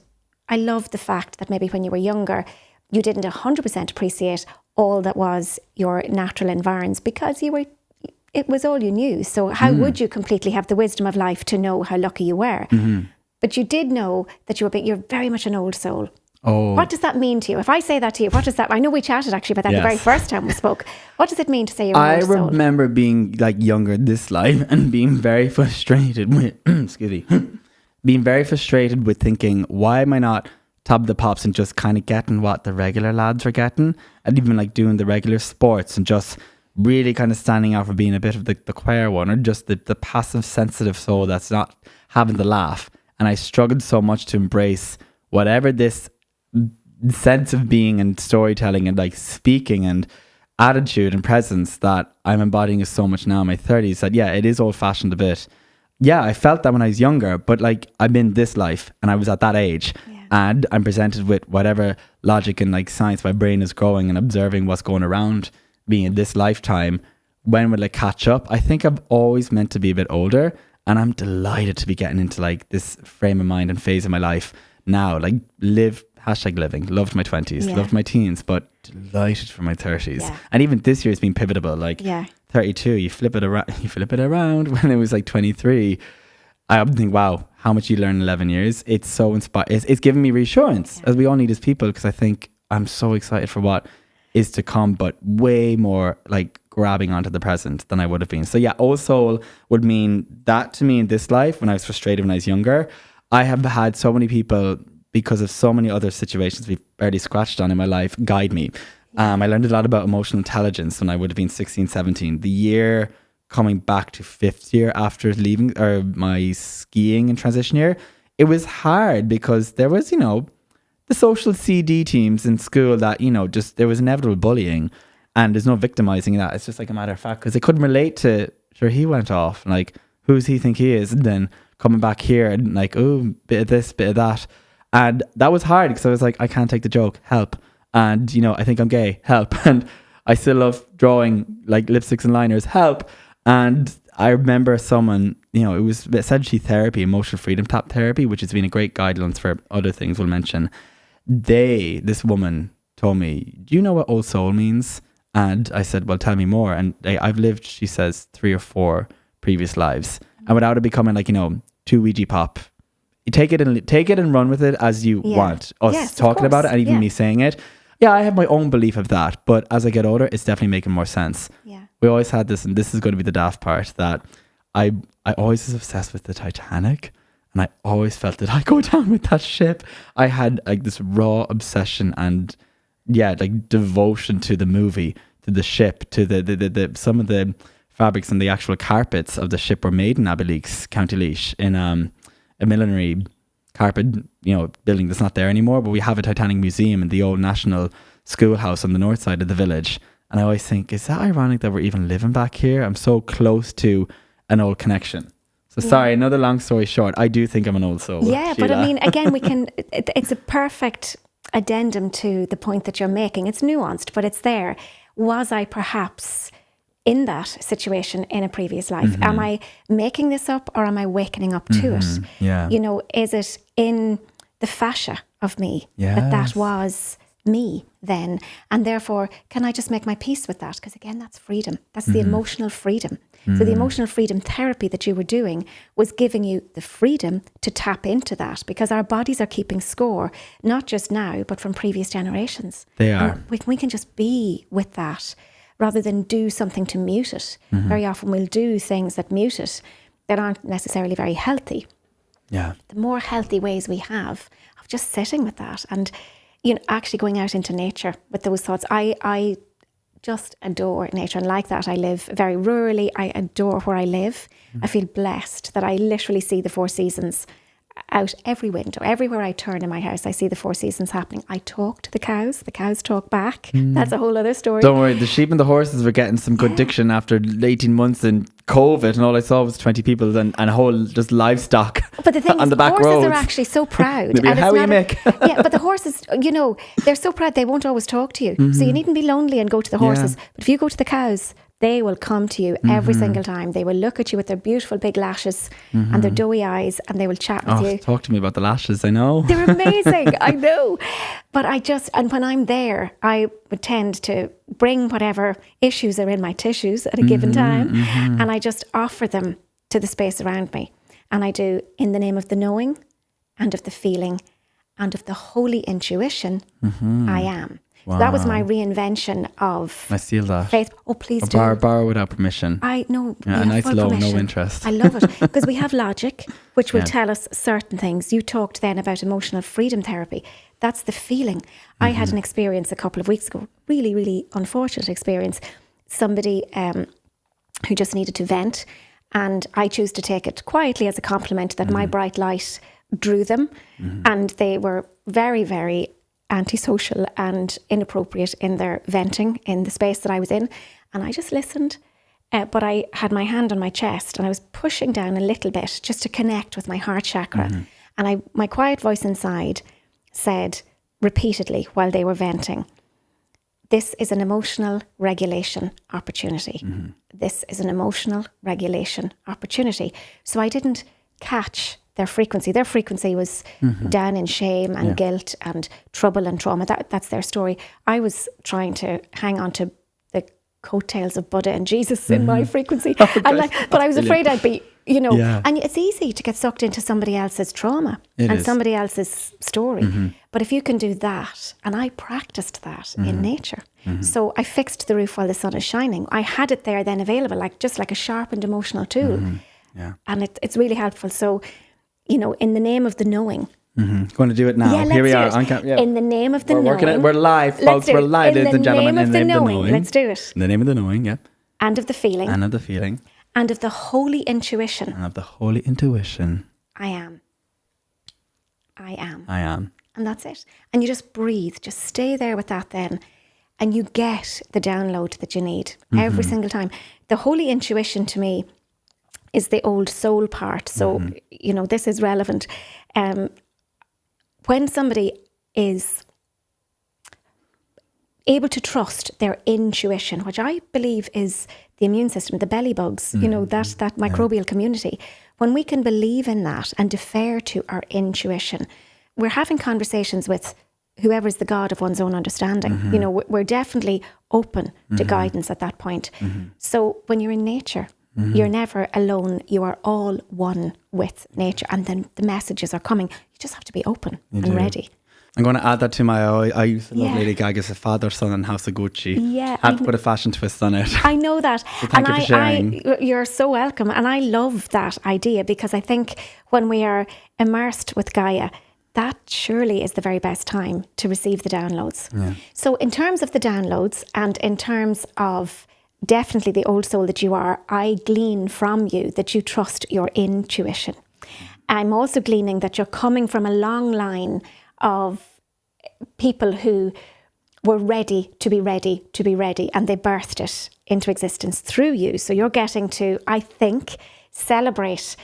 I love the fact that maybe when you were younger, you didn't 100% appreciate all that was your natural environs, because it was all you knew. So how would you completely have the wisdom of life to know how lucky you were? But you did know that you're very much an old soul. Oh. What does that mean to you? If I say that to you, what does that... I know we chatted actually about that the very first time we spoke. What does it mean to say you're an old soul? I remember being like younger this life and being very frustrated with... excuse me. Being very frustrated with thinking, why am I not top of the pops and just kind of getting what the regular lads are getting? And even like doing the regular sports and just really kind of standing out for being a bit of the queer one, or just the passive sensitive soul that's not having the laugh. And I struggled so much to embrace whatever this sense of being and storytelling and like speaking and attitude and presence that I'm embodying is so much now in my 30s, that it is old fashioned a bit. Yeah, I felt that when I was younger, but like I'm in this life and I was at that age, and I'm presented with whatever logic and like science my brain is growing and observing what's going around me in this lifetime. When will it catch up? I think I've always meant to be a bit older, and I'm delighted to be getting into like this frame of mind and phase of my life now. Like living, loved my 20s, loved my teens, but delighted for my 30s. Yeah. And even this year has been pivotal. Like 32, you flip it around. When it was like 23, I often think, wow, how much you learn in 11 years. It's so inspiring. It's given me reassurance, as we all need as people, because I think I'm so excited for what is to come, but way more like grabbing onto the present than I would have been. So old soul would mean that to me in this life. When I was frustrated when I was younger, I have had so many people, because of so many other situations we've barely scratched on in my life, guide me. I learned a lot about emotional intelligence when I would have been 16, 17. The year coming back to fifth year after leaving, or my skiing and transition year, it was hard because there was, the social CD teams in school that, just there was inevitable bullying, and there's no victimizing that. It's just like a matter of fact, because they couldn't relate to, sure, he went off, like, who's he think he is? And then coming back here and like, oh, bit of this, bit of that. And that was hard because I was like, I can't take the joke, help. And, I think I'm gay, help. And I still love drawing like lipsticks and liners, help. And I remember someone, it was essentially therapy, emotional freedom tap therapy, which has been a great guidelines for other things we'll mention. This woman told me, do you know what old soul means? And I said, well, tell me more. And I've lived, she says, 3 or 4 previous lives. And without it becoming like, too Ouija pop, you take it and run with it as you want. Us talking about it and even me saying it. Yeah, I have my own belief of that. But as I get older, it's definitely making more sense. Yeah. We always had this, and this is going to be the daft part, that I always was obsessed with the Titanic. And I always felt that I go down with that ship. I had like this raw obsession and like devotion to the movie, to the ship, to the some of the fabrics and the actual carpets of the ship were made in Abaleeks, County Laois, in a millinery carpet, building that's not there anymore. But we have a Titanic museum in the old National Schoolhouse on the north side of the village. And I always think, is that ironic that we're even living back here? I'm so close to an old connection. So sorry, another long story short, I do think I'm an old soul. Yeah, Sheila. but I mean, again, it's a perfect addendum to the point that you're making. It's nuanced, but it's there. Was I perhaps in that situation in a previous life? Mm-hmm. Am I making this up, or am I wakening up to it? Yeah. Is it in the fascia of me that was me then? And therefore, can I just make my peace with that? Because again, that's freedom. That's the emotional freedom. So the emotional freedom therapy that you were doing was giving you the freedom to tap into that, because our bodies are keeping score, not just now, but from previous generations. They are. And we can just be with that rather than do something to mute it. Very often we'll do things that mute it that aren't necessarily very healthy. Yeah. The more healthy ways we have of just sitting with that and, actually going out into nature with those thoughts. I just adore nature, and like that I live very rurally. I adore where I live. I feel blessed that I literally see the 4 seasons out every window. Everywhere I turn in my house, I see the 4 seasons happening. I talk to the cows talk back. That's a whole other story. Don't worry, the sheep and the horses were getting some good diction after 18 months in COVID, and all I saw was 20 people and a whole just livestock. But the thing on is, the back horses roads are actually so proud. Maybe and how it's you not make. yeah, but the horses, they're so proud they won't always talk to you. So you needn't be lonely and go to the horses. But if you go to the cows, they will come to you every single time. They will look at you with their beautiful big lashes and their doughy eyes, and they will chat with you. Talk to me about the lashes, I know. They're amazing, I know. But and when I'm there, I would tend to bring whatever issues are in my tissues at a given time, and I just offer them to the space around me. And I do, in the name of the knowing and of the feeling and of the holy intuition, I am. Wow. So that was my reinvention of I steal that. faith. Oh, please do. Borrow without permission. I know. Yeah, a nice low, no interest. I love it because we have logic, which will tell us certain things. You talked then about emotional freedom therapy. That's the feeling. I had an experience a couple of weeks ago, really, really unfortunate experience. Somebody who just needed to vent, and I choose to take it quietly as a compliment that my bright light drew them, and they were very, very antisocial and inappropriate in their venting in the space that I was in. And I just listened, but I had my hand on my chest and I was pushing down a little bit just to connect with my heart chakra. And my quiet voice inside said repeatedly while they were venting, "This is an emotional regulation opportunity. This is an emotional regulation opportunity." So I didn't catch their frequency. Their frequency was down in shame and guilt and trouble and trauma. That's their story. I was trying to hang on to the coattails of Buddha and Jesus in my frequency. But I was afraid I'd be, and it's easy to get sucked into somebody else's trauma and somebody else's story. But if you can do that, and I practiced that in nature. So I fixed the roof while the sun is shining. I had it there then available, just like a sharpened emotional tool. And it's really helpful. So, in the name of the knowing. Going to do it now. Yeah, Here we are. In the name of the knowing. We're working it. We're live, folks. We're live, ladies and gentlemen. In the name of the knowing. Let's do it. In the name of the knowing, yeah. And of the feeling. And of the feeling. And of the holy intuition. And of the holy intuition. I am. I am. I am. And that's it. And you just breathe. Just stay there with that then. And you get the download that you need every single time. The holy intuition to me is the old soul part. So, this is relevant. When somebody is able to trust their intuition, which I believe is the immune system, the belly bugs, that microbial community, when we can believe in that and defer to our intuition, we're having conversations with whoever's the God of one's own understanding. We're definitely open to guidance at that point. So when you're in nature, you're never alone. You are all one with nature. And then the messages are coming. You just have to be open and ready. I'm going to add that to my... I used to love Lady Gaga's Father, Son and House of Gucci. Yeah. I have to put a fashion twist on it. I know that. So thank you for sharing. You're so welcome. And I love that idea because I think when we are immersed with Gaia, that surely is the very best time to receive the downloads. Yeah. So in terms of the downloads and in terms of definitely the old soul that you are, I glean from you that you trust your intuition. I'm also gleaning that you're coming from a long line of people who were ready to be ready to be ready, and they birthed it into existence through you. So you're getting to, I think, celebrate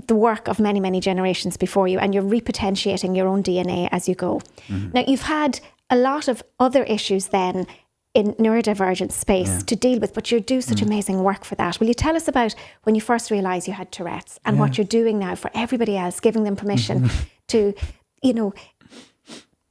the work of many, many generations before you, and you're repotentiating your own DNA as you go. Now, you've had a lot of other issues then in neurodivergent space to deal with, but you do such amazing work for that. Will you tell us about when you first realised you had Tourette's and what you're doing now for everybody else, giving them permission to,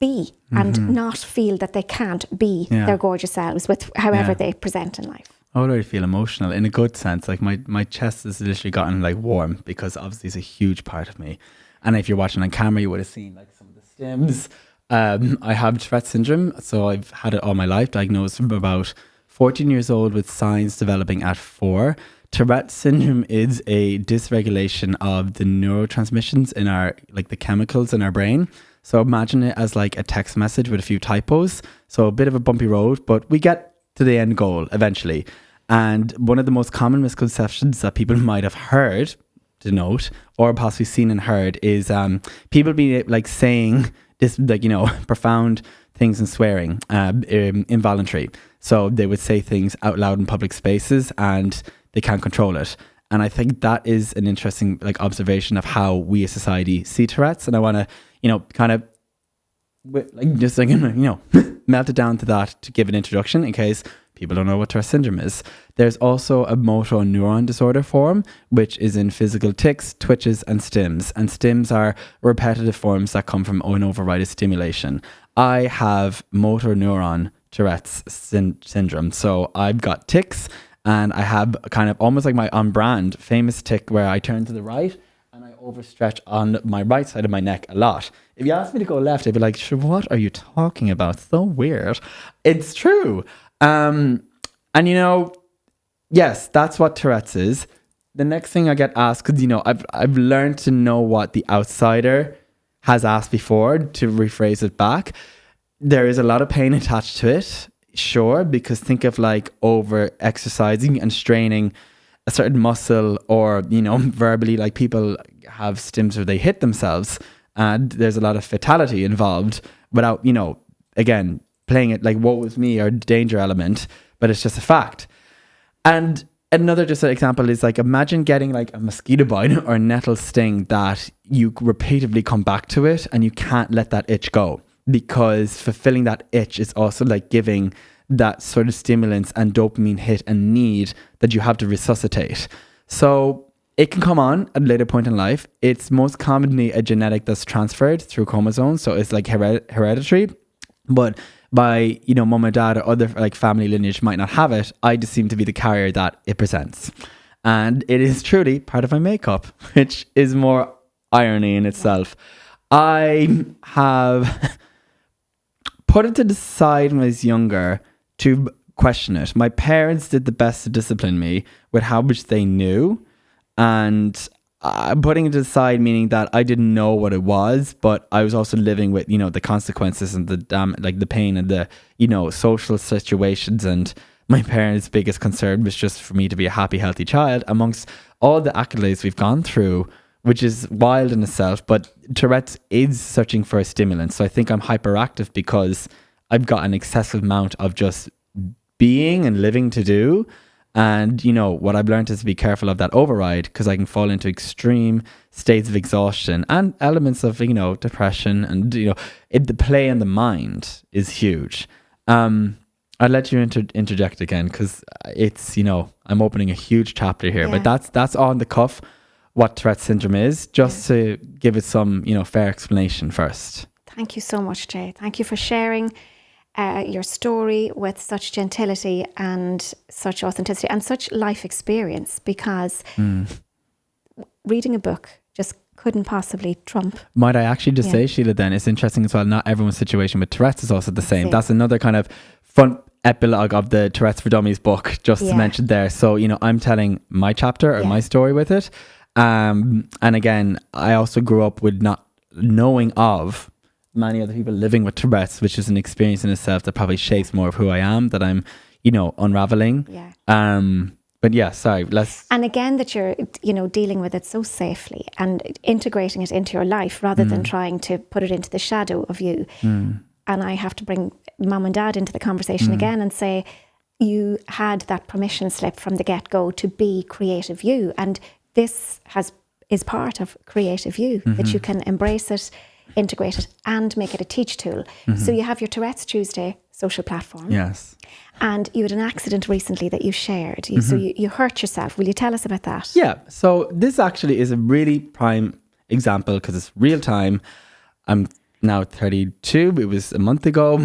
be and not feel that they can't be their gorgeous selves with however they present in life? I already feel emotional in a good sense. Like my chest has literally gotten warm because obviously it's a huge part of me. And if you're watching on camera, you would have seen some of the stims. I have Tourette's syndrome, so I've had it all my life, diagnosed from about 14 years old with signs developing at 4. Tourette's syndrome is a dysregulation of the neurotransmissions in our, the chemicals in our brain. So imagine it as like a text message with a few typos. So a bit of a bumpy road, but we get to the end goal eventually. And one of the most common misconceptions that people might have heard, to note, or possibly seen and heard, is people be like saying this, like, profound things and swearing, involuntary. So they would say things out loud in public spaces and they can't control it. And I think that is an interesting like observation of how we as society see Tourette's. And I want to, kind of melt it down to that to give an introduction in case people don't know what Tourette's syndrome is. There's also a motor neuron disorder form, which is in physical tics, twitches, and stims. And stims are repetitive forms that come from an overrided stimulation. I have motor neuron Tourette's syndrome. So I've got tics, and I have kind of almost like my on-brand famous tic where I turn to the right and I overstretch on my right side of my neck a lot. If you asked me to go left, I'd be like, sure, what are you talking about? So weird. It's true. Yes, that's what Tourette's is. The next thing I get asked, because, I've learned to know what the outsider has asked before to rephrase it back. There is a lot of pain attached to it. Sure, because think of like over exercising and straining a certain muscle, or verbally, like people have stims where they hit themselves and there's a lot of fatality involved without again playing it like woe was me or danger element, but it's just a fact. And another just an example is like, imagine getting like a mosquito bite or a nettle sting that you repeatedly come back to it and you can't let that itch go, because fulfilling that itch is also like giving that sort of stimulants and dopamine hit and need that you have to resuscitate. So it can come on at a later point in life. It's most commonly a genetic that's transferred through chromosomes. So it's like hereditary, but my, mom and dad or other like family lineage might not have it. I just seem to be the carrier that it presents. And it is truly part of my makeup, which is more irony in itself. I have put it to the side when I was younger to question it. My parents did the best to discipline me with how much they knew, and putting it to the side meaning that I didn't know what it was, but I was also living with the consequences and the pain and the social situations. And my parents' biggest concern was just for me to be a happy, healthy child amongst all the accolades we've gone through, which is wild in itself. But Tourette's is searching for a stimulant. So I think I'm hyperactive because I've got an excessive amount of just being and living to do. And, what I've learned is to be careful of that override, because I can fall into extreme states of exhaustion and elements of, depression. And, the play in the mind is huge. I'll let you interject again, because it's, I'm opening a huge chapter here. Yeah. But that's on the cuff what Tourette's syndrome is, just to give it some, fair explanation first. Thank you so much, Jay. Thank you for sharing your story with such gentility and such authenticity and such life experience, because reading a book just couldn't possibly trump. Might I actually just say, Síle, then it's interesting as well, not everyone's situation with Tourette's is also the same. That's another kind of front epilogue of the Tourette's for Dummies book, just to mention there. So, I'm telling my chapter or my story with it. And again, I also grew up with not knowing of many other people living with Tourette's, which is an experience in itself that probably shapes more of who I am, that I'm, unraveling. Yeah. But yeah, sorry, And again, that you're, dealing with it so safely and integrating it into your life rather than trying to put it into the shadow of you. And I have to bring mum and dad into the conversation again and say, you had that permission slip from the get-go to be creative you. And this is part of creative you, that you can embrace it, integrate it, and make it a teach tool. So you have your Tourette's Tuesday social platform. Yes. And you had an accident recently that you shared. So you hurt yourself. Will you tell us about that? Yeah. So this actually is a really prime example because it's real time. I'm now 32. It was a month ago.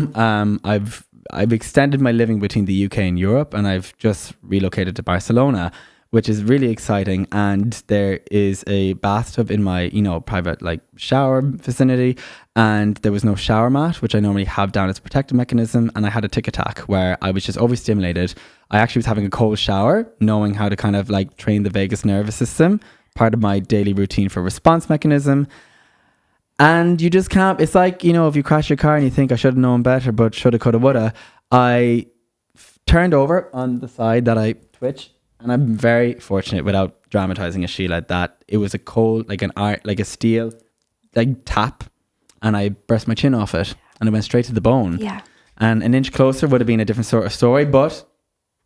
I've extended my living between the UK and Europe, and I've just relocated to Barcelona, which is really exciting. And there is a bathtub in my, private shower vicinity, and there was no shower mat, which I normally have down as a protective mechanism. And I had a tic attack where I was just overstimulated. I actually was having a cold shower, knowing how to kind of train the vagus nervous system, part of my daily routine for response mechanism. And you just can't, it's like, if you crash your car and you think I should have known better, but shoulda, coulda, woulda. I turned over on the side that I twitched, and I'm very fortunate without dramatizing a Síle that it was a cold, like a steel, like tap, and I burst my chin off it and it went straight to the bone. Yeah. And an inch closer would have been a different sort of story, but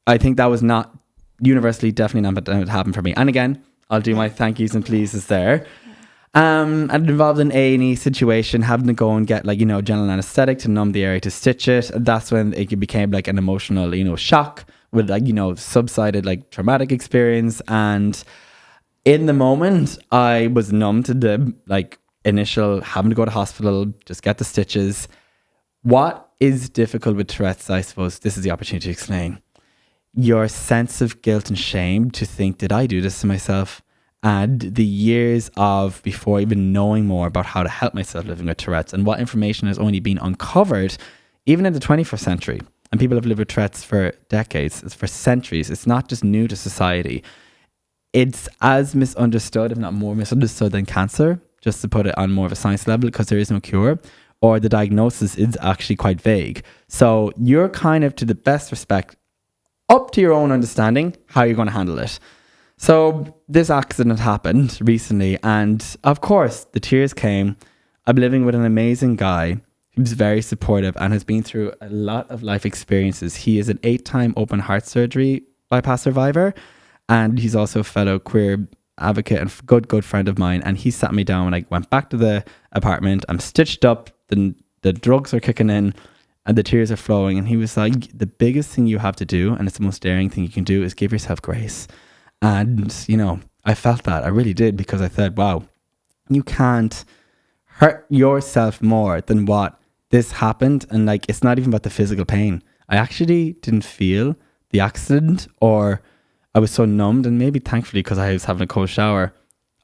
I think that was not universally definitely not what would happen for me. And again, I'll do my thank yous and pleases there. And it involved an A&E situation, having to go and get general anesthetic to numb the area to stitch it. And that's when it became like an emotional, shock with subsided traumatic experience. And in the moment, I was numb to the initial having to go to hospital, just get the stitches. What is difficult with Tourette's, I suppose, this is the opportunity to explain. Your sense of guilt and shame to think, did I do this to myself? And the years of before even knowing more about how to help myself living with Tourette's and what information has only been uncovered, even in the 21st century. And people have lived with Tourette's for decades, it's for centuries. It's not just new to society. It's as misunderstood, if not more misunderstood than cancer, just to put it on more of a science level, because there is no cure, or the diagnosis is actually quite vague. So you're kind of, to the best respect, up to your own understanding how you're going to handle it. So this accident happened recently, and of course the tears came. I'm living with an amazing guy who's very supportive and has been through a lot of life experiences. He is an 8-time open heart surgery bypass survivor, and he's also a fellow queer advocate and good friend of mine. And he sat me down when I went back to the apartment. I'm stitched up, the drugs are kicking in, and the tears are flowing. And he was like, the biggest thing you have to do, and it's the most daring thing you can do, is give yourself grace. And, I felt that. I really did, because I thought, wow, you can't hurt yourself more than what this happened. And it's not even about the physical pain. I actually didn't feel the accident, or I was so numbed, and maybe thankfully because I was having a cold shower,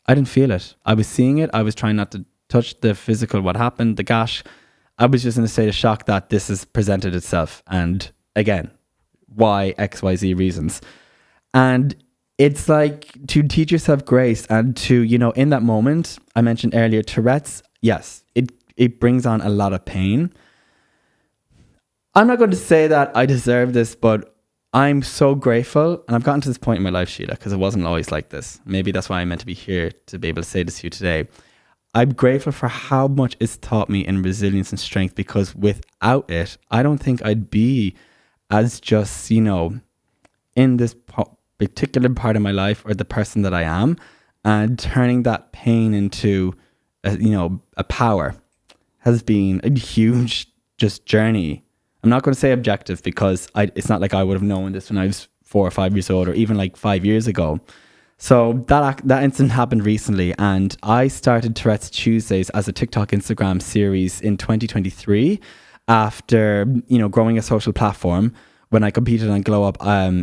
I didn't feel it. I was seeing it. I was trying not to touch the physical, what happened, the gash. I was just in a state of shock that this has presented itself. And again, why XYZ reasons. And it's like to teach yourself grace and to, in that moment, I mentioned earlier, Tourette's, yes, it brings on a lot of pain. I'm not going to say that I deserve this, but I'm so grateful. And I've gotten to this point in my life, Síle, because it wasn't always like this. Maybe that's why I'm meant to be here, to be able to say this to you today. I'm grateful for how much it's taught me in resilience and strength, because without it, I don't think I'd be as just, in this particular part of my life, or the person that I am, and turning that pain into a power has been a huge just journey. I'm not going to say objective, because it's not like I would have known this when I was 4 or 5 years old, or even 5 years ago. So that incident happened recently, and I started Tourette's Tuesdays as a TikTok Instagram series in 2023 after growing a social platform. When I competed on Glow Up,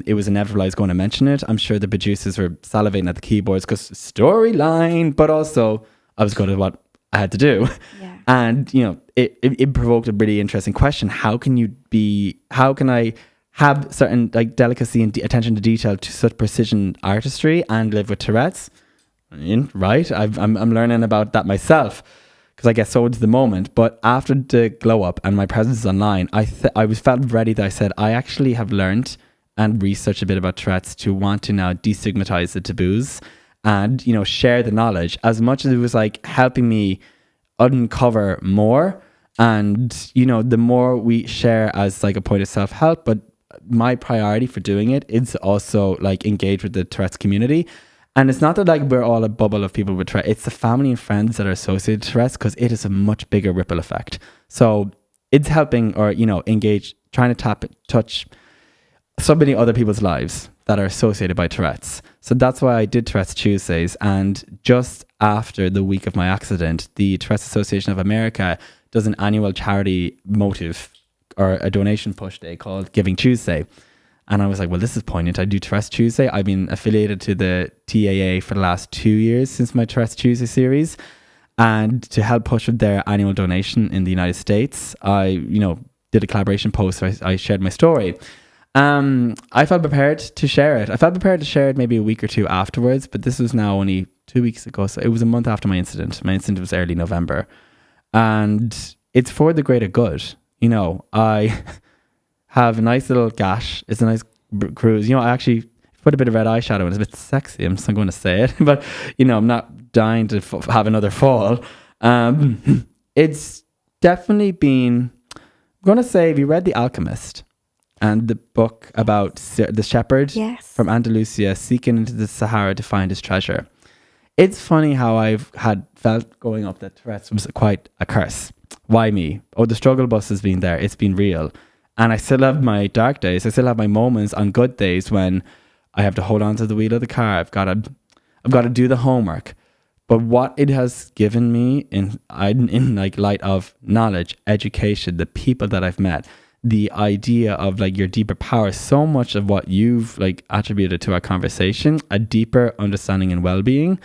it was inevitable I was going to mention it. I'm sure the producers were salivating at the keyboards because storyline, but also I was good at what I had to do. Yeah. And, it provoked a really interesting question. How can I have certain delicacy and attention to detail to such precision artistry and live with Tourette's? Right? I'm learning about that myself, because I guess so into the moment. But after the Glow Up and my presence online, I felt ready that I said, I actually have learned and researched a bit about Tourette's to want to now destigmatize the taboos and, share the knowledge, as much as it was helping me uncover more. And, the more we share as a point of self-help, but my priority for doing it is also engage with the Tourette's community. And it's not that we're all a bubble of people with Tourette's. It's the family and friends that are associated with Tourette's, because it is a much bigger ripple effect. So it's helping, or, engage, trying to touch so many other people's lives that are associated by Tourette's. So that's why I did Tourette's Tuesdays. And just after the week of my accident, the Tourette's Association of America does an annual charity motive, or a donation push day, called Giving Tuesday. And I was like, well, this is poignant. I do Tourette's Tuesday. I've been affiliated to the TAA for the last 2 years since my Tourette's Tuesday series. And to help push with their annual donation in the United States, I, did a collaboration post where I shared my story. I felt prepared to share it. I felt prepared to share it maybe a week or two afterwards, but this was now only 2 weeks ago. So it was a month after my incident. My incident was early November. and it's for the greater good. You know, I have a nice little gash. It's a nice cruise. You know, I actually put a bit of red eyeshadow and it's a bit sexy. I'm just not going to say it, but you know, I'm not dying to have another fall. It's definitely been, I'm going to say, have you read The Alchemist and the book about the shepherd from Andalusia seeking into the Sahara to find his treasure? It's funny how I've felt growing up that Tourette's was quite a curse. Why me? Oh, the struggle bus has been there. It's been real. And I still have my dark days. I still have my moments on good days when I have to hold on to the wheel of the car. I've got to do the homework. But what it has given me in like light of knowledge, education, the people that I've met, the idea of like your deeper power, so much of what you've like attributed to our conversation, a deeper understanding and well-being.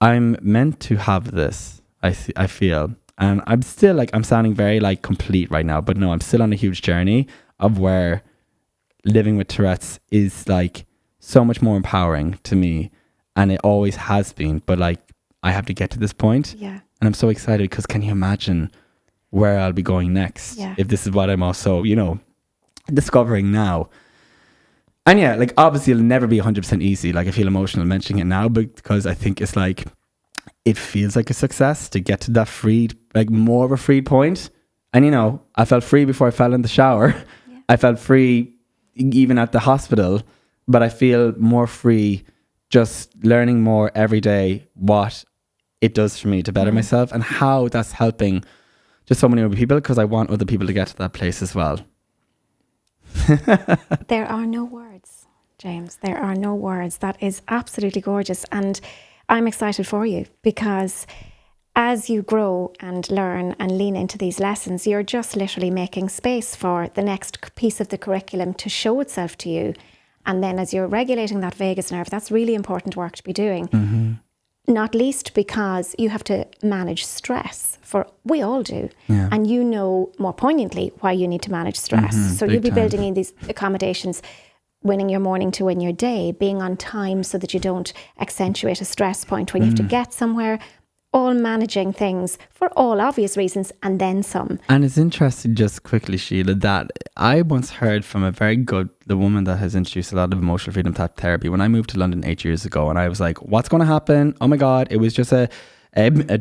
I'm meant to have this, I feel. And I'm still like, I'm sounding very like complete right now, but no, I'm still on a huge journey of where living with Tourette's is like so much more empowering to me. And it always has been, but like, I have to get to this point. Yeah. And I'm so excited because can you imagine where I'll be going next if this is what I'm also, you know, discovering now. And yeah, like obviously it'll never be 100% easy. Like I feel emotional mentioning it now because I think it's like, it feels like a success to get to that freed, like more of a freed point. And you know, I felt free before I fell in the shower. Yeah. I felt free even at the hospital, but I feel more free just learning more every day what it does for me to better myself and how that's helping just so many other people, because I want other people to get to that place as well. There are no words, James. There are no words. That is absolutely gorgeous. And I'm excited for you because as you grow and learn and lean into these lessons, you're just literally making space for the next piece of the curriculum to show itself to you. And then as you're regulating that vagus nerve, that's really important work to be doing. Mm-hmm. Not least because you have to manage stress. We all do. Yeah. And you know more poignantly why you need to manage stress. Mm-hmm, so you'll be building in these accommodations, winning your morning to win your day, being on time so that you don't accentuate a stress point when you have to get somewhere, all managing things for all obvious reasons and then some. And it's interesting, just quickly, Síle, that I once heard from the woman that has introduced a lot of emotional freedom therapy when I moved to London 8 years ago, and I was like, what's going to happen? Oh my God, it was just a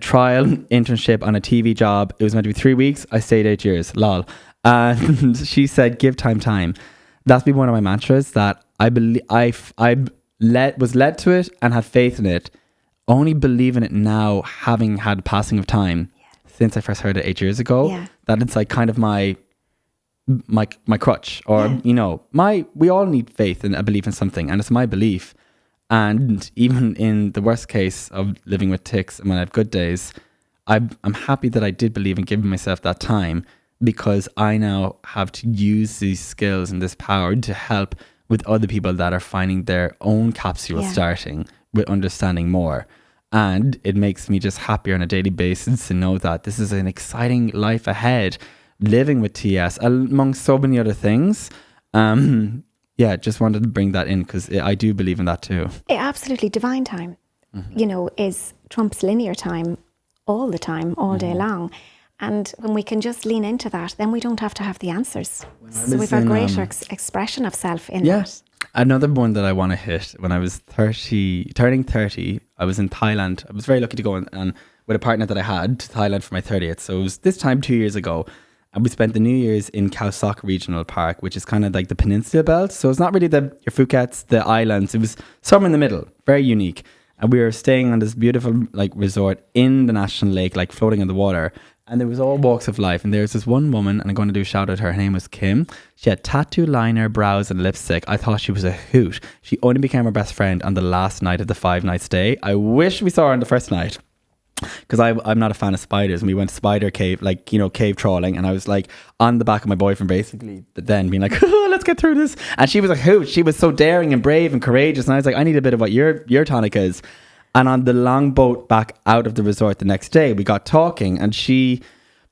trial internship on a TV job. It was meant to be 3 weeks. I stayed 8 years. Lol. And she said, give time. That's been one of my mantras that I believe was led to it and had faith in it. Only believe in it now, having had passing of time since I first heard it 8 years ago. Yeah. That it's like kind of my crutch, or you know, we all need faith and a belief in something, and it's my belief. And even in the worst case of living with tics, and when I have good days, I'm happy that I did believe in giving myself that time, because I now have to use these skills and this power to help with other people that are finding their own capsule starting with understanding more. And it makes me just happier on a daily basis to know that this is an exciting life ahead, living with TS among so many other things. Just wanted to bring that in because I do believe in that too. Absolutely. Divine time, you know, is trumps linear time all the time, all day long. And when we can just lean into that, then we don't have to have the answers. So we've a greater expression of self in that. Another one that I want to hit, when I was turning 30, I was in Thailand. I was very lucky to go and with a partner that I had to Thailand for my 30th. So it was this time 2 years ago. And we spent the New Year's in Khao Sok Regional Park, which is kind of like the peninsula belt. So it's not really your Phukets, the islands. It was somewhere in the middle, very unique. And we were staying on this beautiful like resort in the national lake, like floating in the water. And there was all walks of life. And there was this one woman, and I'm going to do a shout out to her. Her name was Kim. She had tattoo liner, brows, and lipstick. I thought she was a hoot. She only became our best friend on the last night of the 5-night stay. I wish we saw her on the first night, because I'm not a fan of spiders. And we went spider cave, like, you know, cave trawling. And I was like on the back of my boyfriend, basically, then being like, oh, let's get through this. And she was a hoot. She was so daring and brave and courageous. And I was like, I need a bit of what your tonic is. And on the long boat back out of the resort the next day, we got talking, and she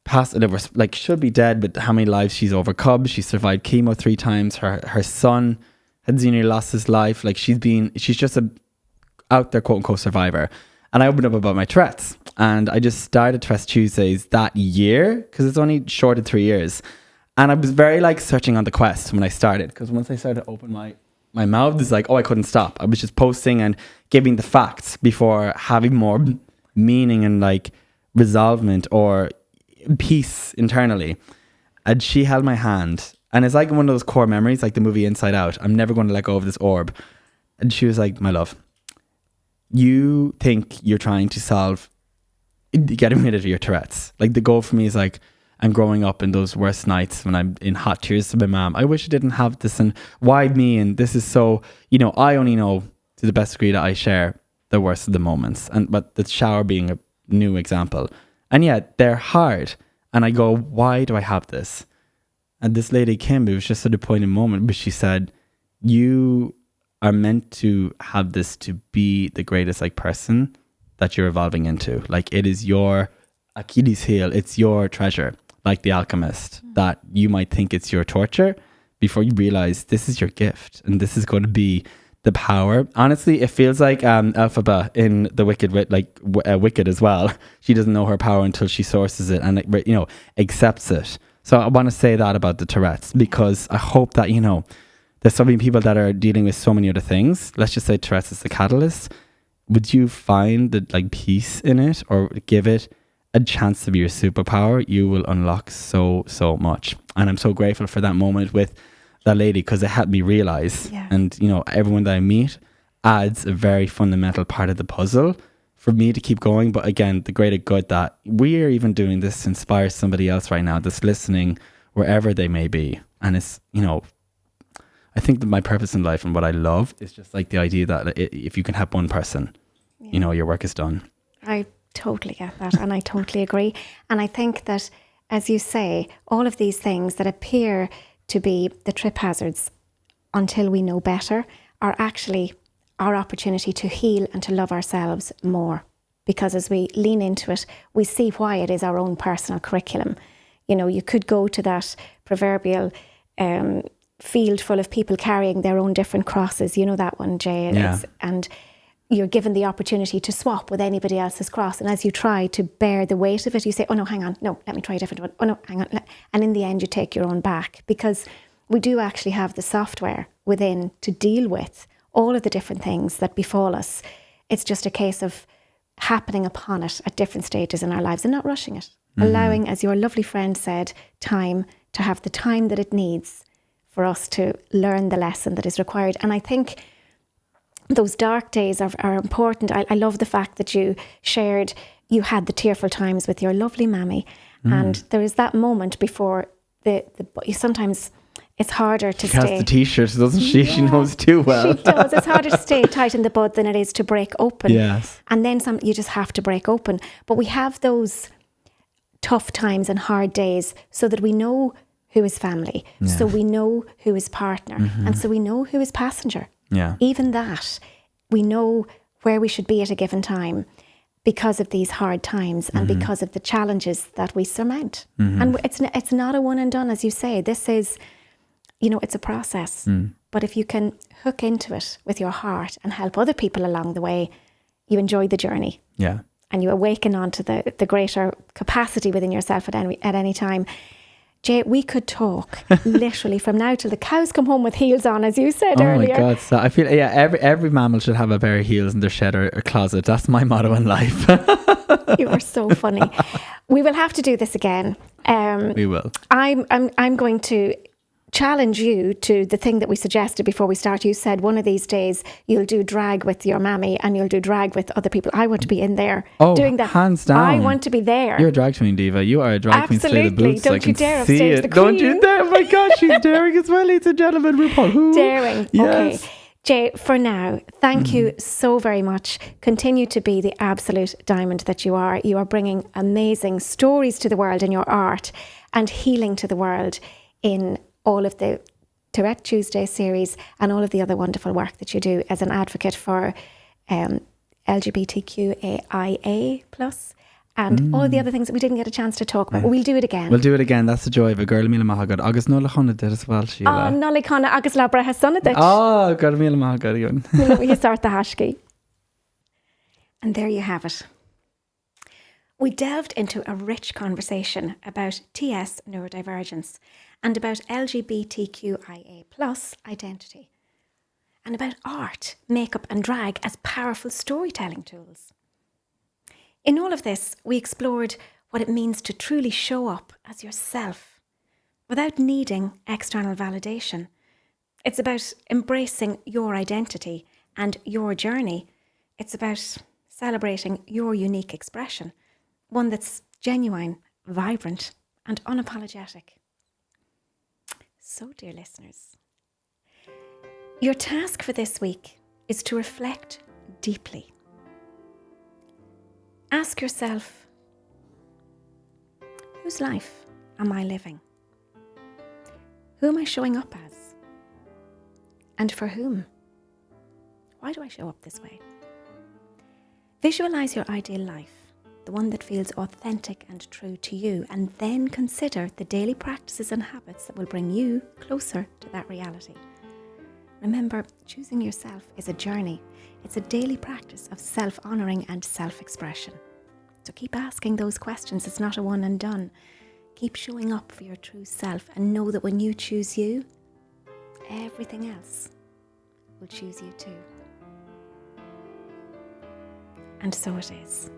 passed, and was like, should be dead, but how many lives she's overcome. She survived chemo 3 times. Her son had nearly lost his life. Like she's just a out there quote unquote survivor. And I opened up about my Tourette's. And I just started Tourette's Tuesdays that year because it's only short of 3 years. And I was very like searching on the quest when I started, because once I started to open my mouth, it's like, oh, I couldn't stop. I was just posting and giving the facts before having more meaning and like resolvement or peace internally. And she held my hand. And it's like one of those core memories, like the movie Inside Out. I'm never going to let go of this orb. And she was like, my love, you think you're trying to solve getting rid of your Tourette's. Like the goal for me is like, I'm growing up in those worst nights when I'm in hot tears to my mom. I wish I didn't have this, and why me? And this is so, I only know to the best degree that I share the worst of the moments. But the shower being a new example. And yet they're hard. And I go, why do I have this? And this lady came, it was just at a poignant moment, but she said, you are meant to have this to be the greatest like person that you're evolving into. Like it is your Achilles heel, it's your treasure. Like the alchemist, that you might think it's your torture before you realize this is your gift and this is going to be the power. Honestly, it feels like Elphaba in the Wicked, Wicked as well. She doesn't know her power until she sources it and accepts it. So I want to say that about the Tourette's, because I hope that there's so many people that are dealing with so many other things. Let's just say Tourette's is the catalyst. Would you find the like peace in it, or give it a chance to be your superpower? You will unlock so much. And I'm so grateful for that moment with that lady, because it helped me realize. And everyone that I meet adds a very fundamental part of the puzzle for me to keep going. But again, the greater good that we are even doing this to inspire somebody else right now that's listening wherever they may be. And it's I think that my purpose in life and what I love is just like the idea that if you can help one person, your work is done. I totally get that, and I totally agree. And I think that, as you say, all of these things that appear to be the trip hazards until we know better are actually our opportunity to heal and to love ourselves more. Because as we lean into it, we see why it is our own personal curriculum. You could go to that proverbial field full of people carrying their own different crosses. You know that one, Jay. Yeah. And you're given the opportunity to swap with anybody else's cross. And as you try to bear the weight of it, you say, oh no, hang on. No, let me try a different one. Oh no, hang on. And in the end, you take your own back, because we do actually have the software within to deal with all of the different things that befall us. It's just a case of happening upon it at different stages in our lives and not rushing it. Allowing, as your lovely friend said, time to have the time that it needs for us to learn the lesson that is required. And I think those dark days are important. I love the fact that you shared you had the tearful times with your lovely mammy. And there is that moment before sometimes it's harder to stay. She has the t-shirt, doesn't she? Yeah, she knows too well. She does. It's harder to stay tight in the bud than it is to break open. Yes. And then you just have to break open. But we have those tough times and hard days so that we know who is family, so we know who is partner, and so we know who is passenger. Yeah. Even that, we know where we should be at a given time because of these hard times and because of the challenges that we surmount. And it's not a one and done, as you say. This is, it's a process. But if you can hook into it with your heart and help other people along the way, you enjoy the journey. Yeah. And you awaken onto the greater capacity within yourself at any time. Jay, we could talk literally from now till the cows come home with heels on, as you said earlier. Oh my God. So I feel, every mammal should have a pair of heels in their shed or closet. That's my motto in life. You are so funny. We will have to do this again. We will. I'm going to challenge you to the thing that we suggested before we start. You said one of these days you'll do drag with your mammy and you'll do drag with other people. I want to be in there doing that. Hands down. I want to be there. You're a drag queen diva. You are a drag queen. Slay the boots. Don't you dare upstage the queen. Don't you dare. Oh my gosh, she's daring as well, ladies and gentlemen. RuPaul. Who? Daring. Yes. Okay. Jay, for now, thank you so very much. Continue to be the absolute diamond that you are. You are bringing amazing stories to the world in your art and healing to the world in all of the Tourette Tuesday series and all of the other wonderful work that you do as an advocate for LGBTQIA+ and all the other things that we didn't get a chance to talk about. But we'll do it again. We'll do it again. That's the joy of a girl míle maithagad. Agus nóla chuna did as well, Síle. Oh, nóla chuna agus labra has son of it. Oh, girl míle maithagad again. You start the hashki. And there you have it. We delved into a rich conversation about TS neurodivergence and about LGBTQIA+ identity, and about art, makeup and drag as powerful storytelling tools. In all of this, we explored what it means to truly show up as yourself without needing external validation. It's about embracing your identity and your journey. It's about celebrating your unique expression, one that's genuine, vibrant, and unapologetic. So, dear listeners, your task for this week is to reflect deeply. Ask yourself, whose life am I living? Who am I showing up as? And for whom? Why do I show up this way? Visualize your ideal life, the one that feels authentic and true to you, and then consider the daily practices and habits that will bring you closer to that reality. Remember, choosing yourself is a journey. It's a daily practice of self-honouring and self-expression. So keep asking those questions. It's not a one and done. Keep showing up for your true self, and know that when you choose you, everything else will choose you too. And so it is.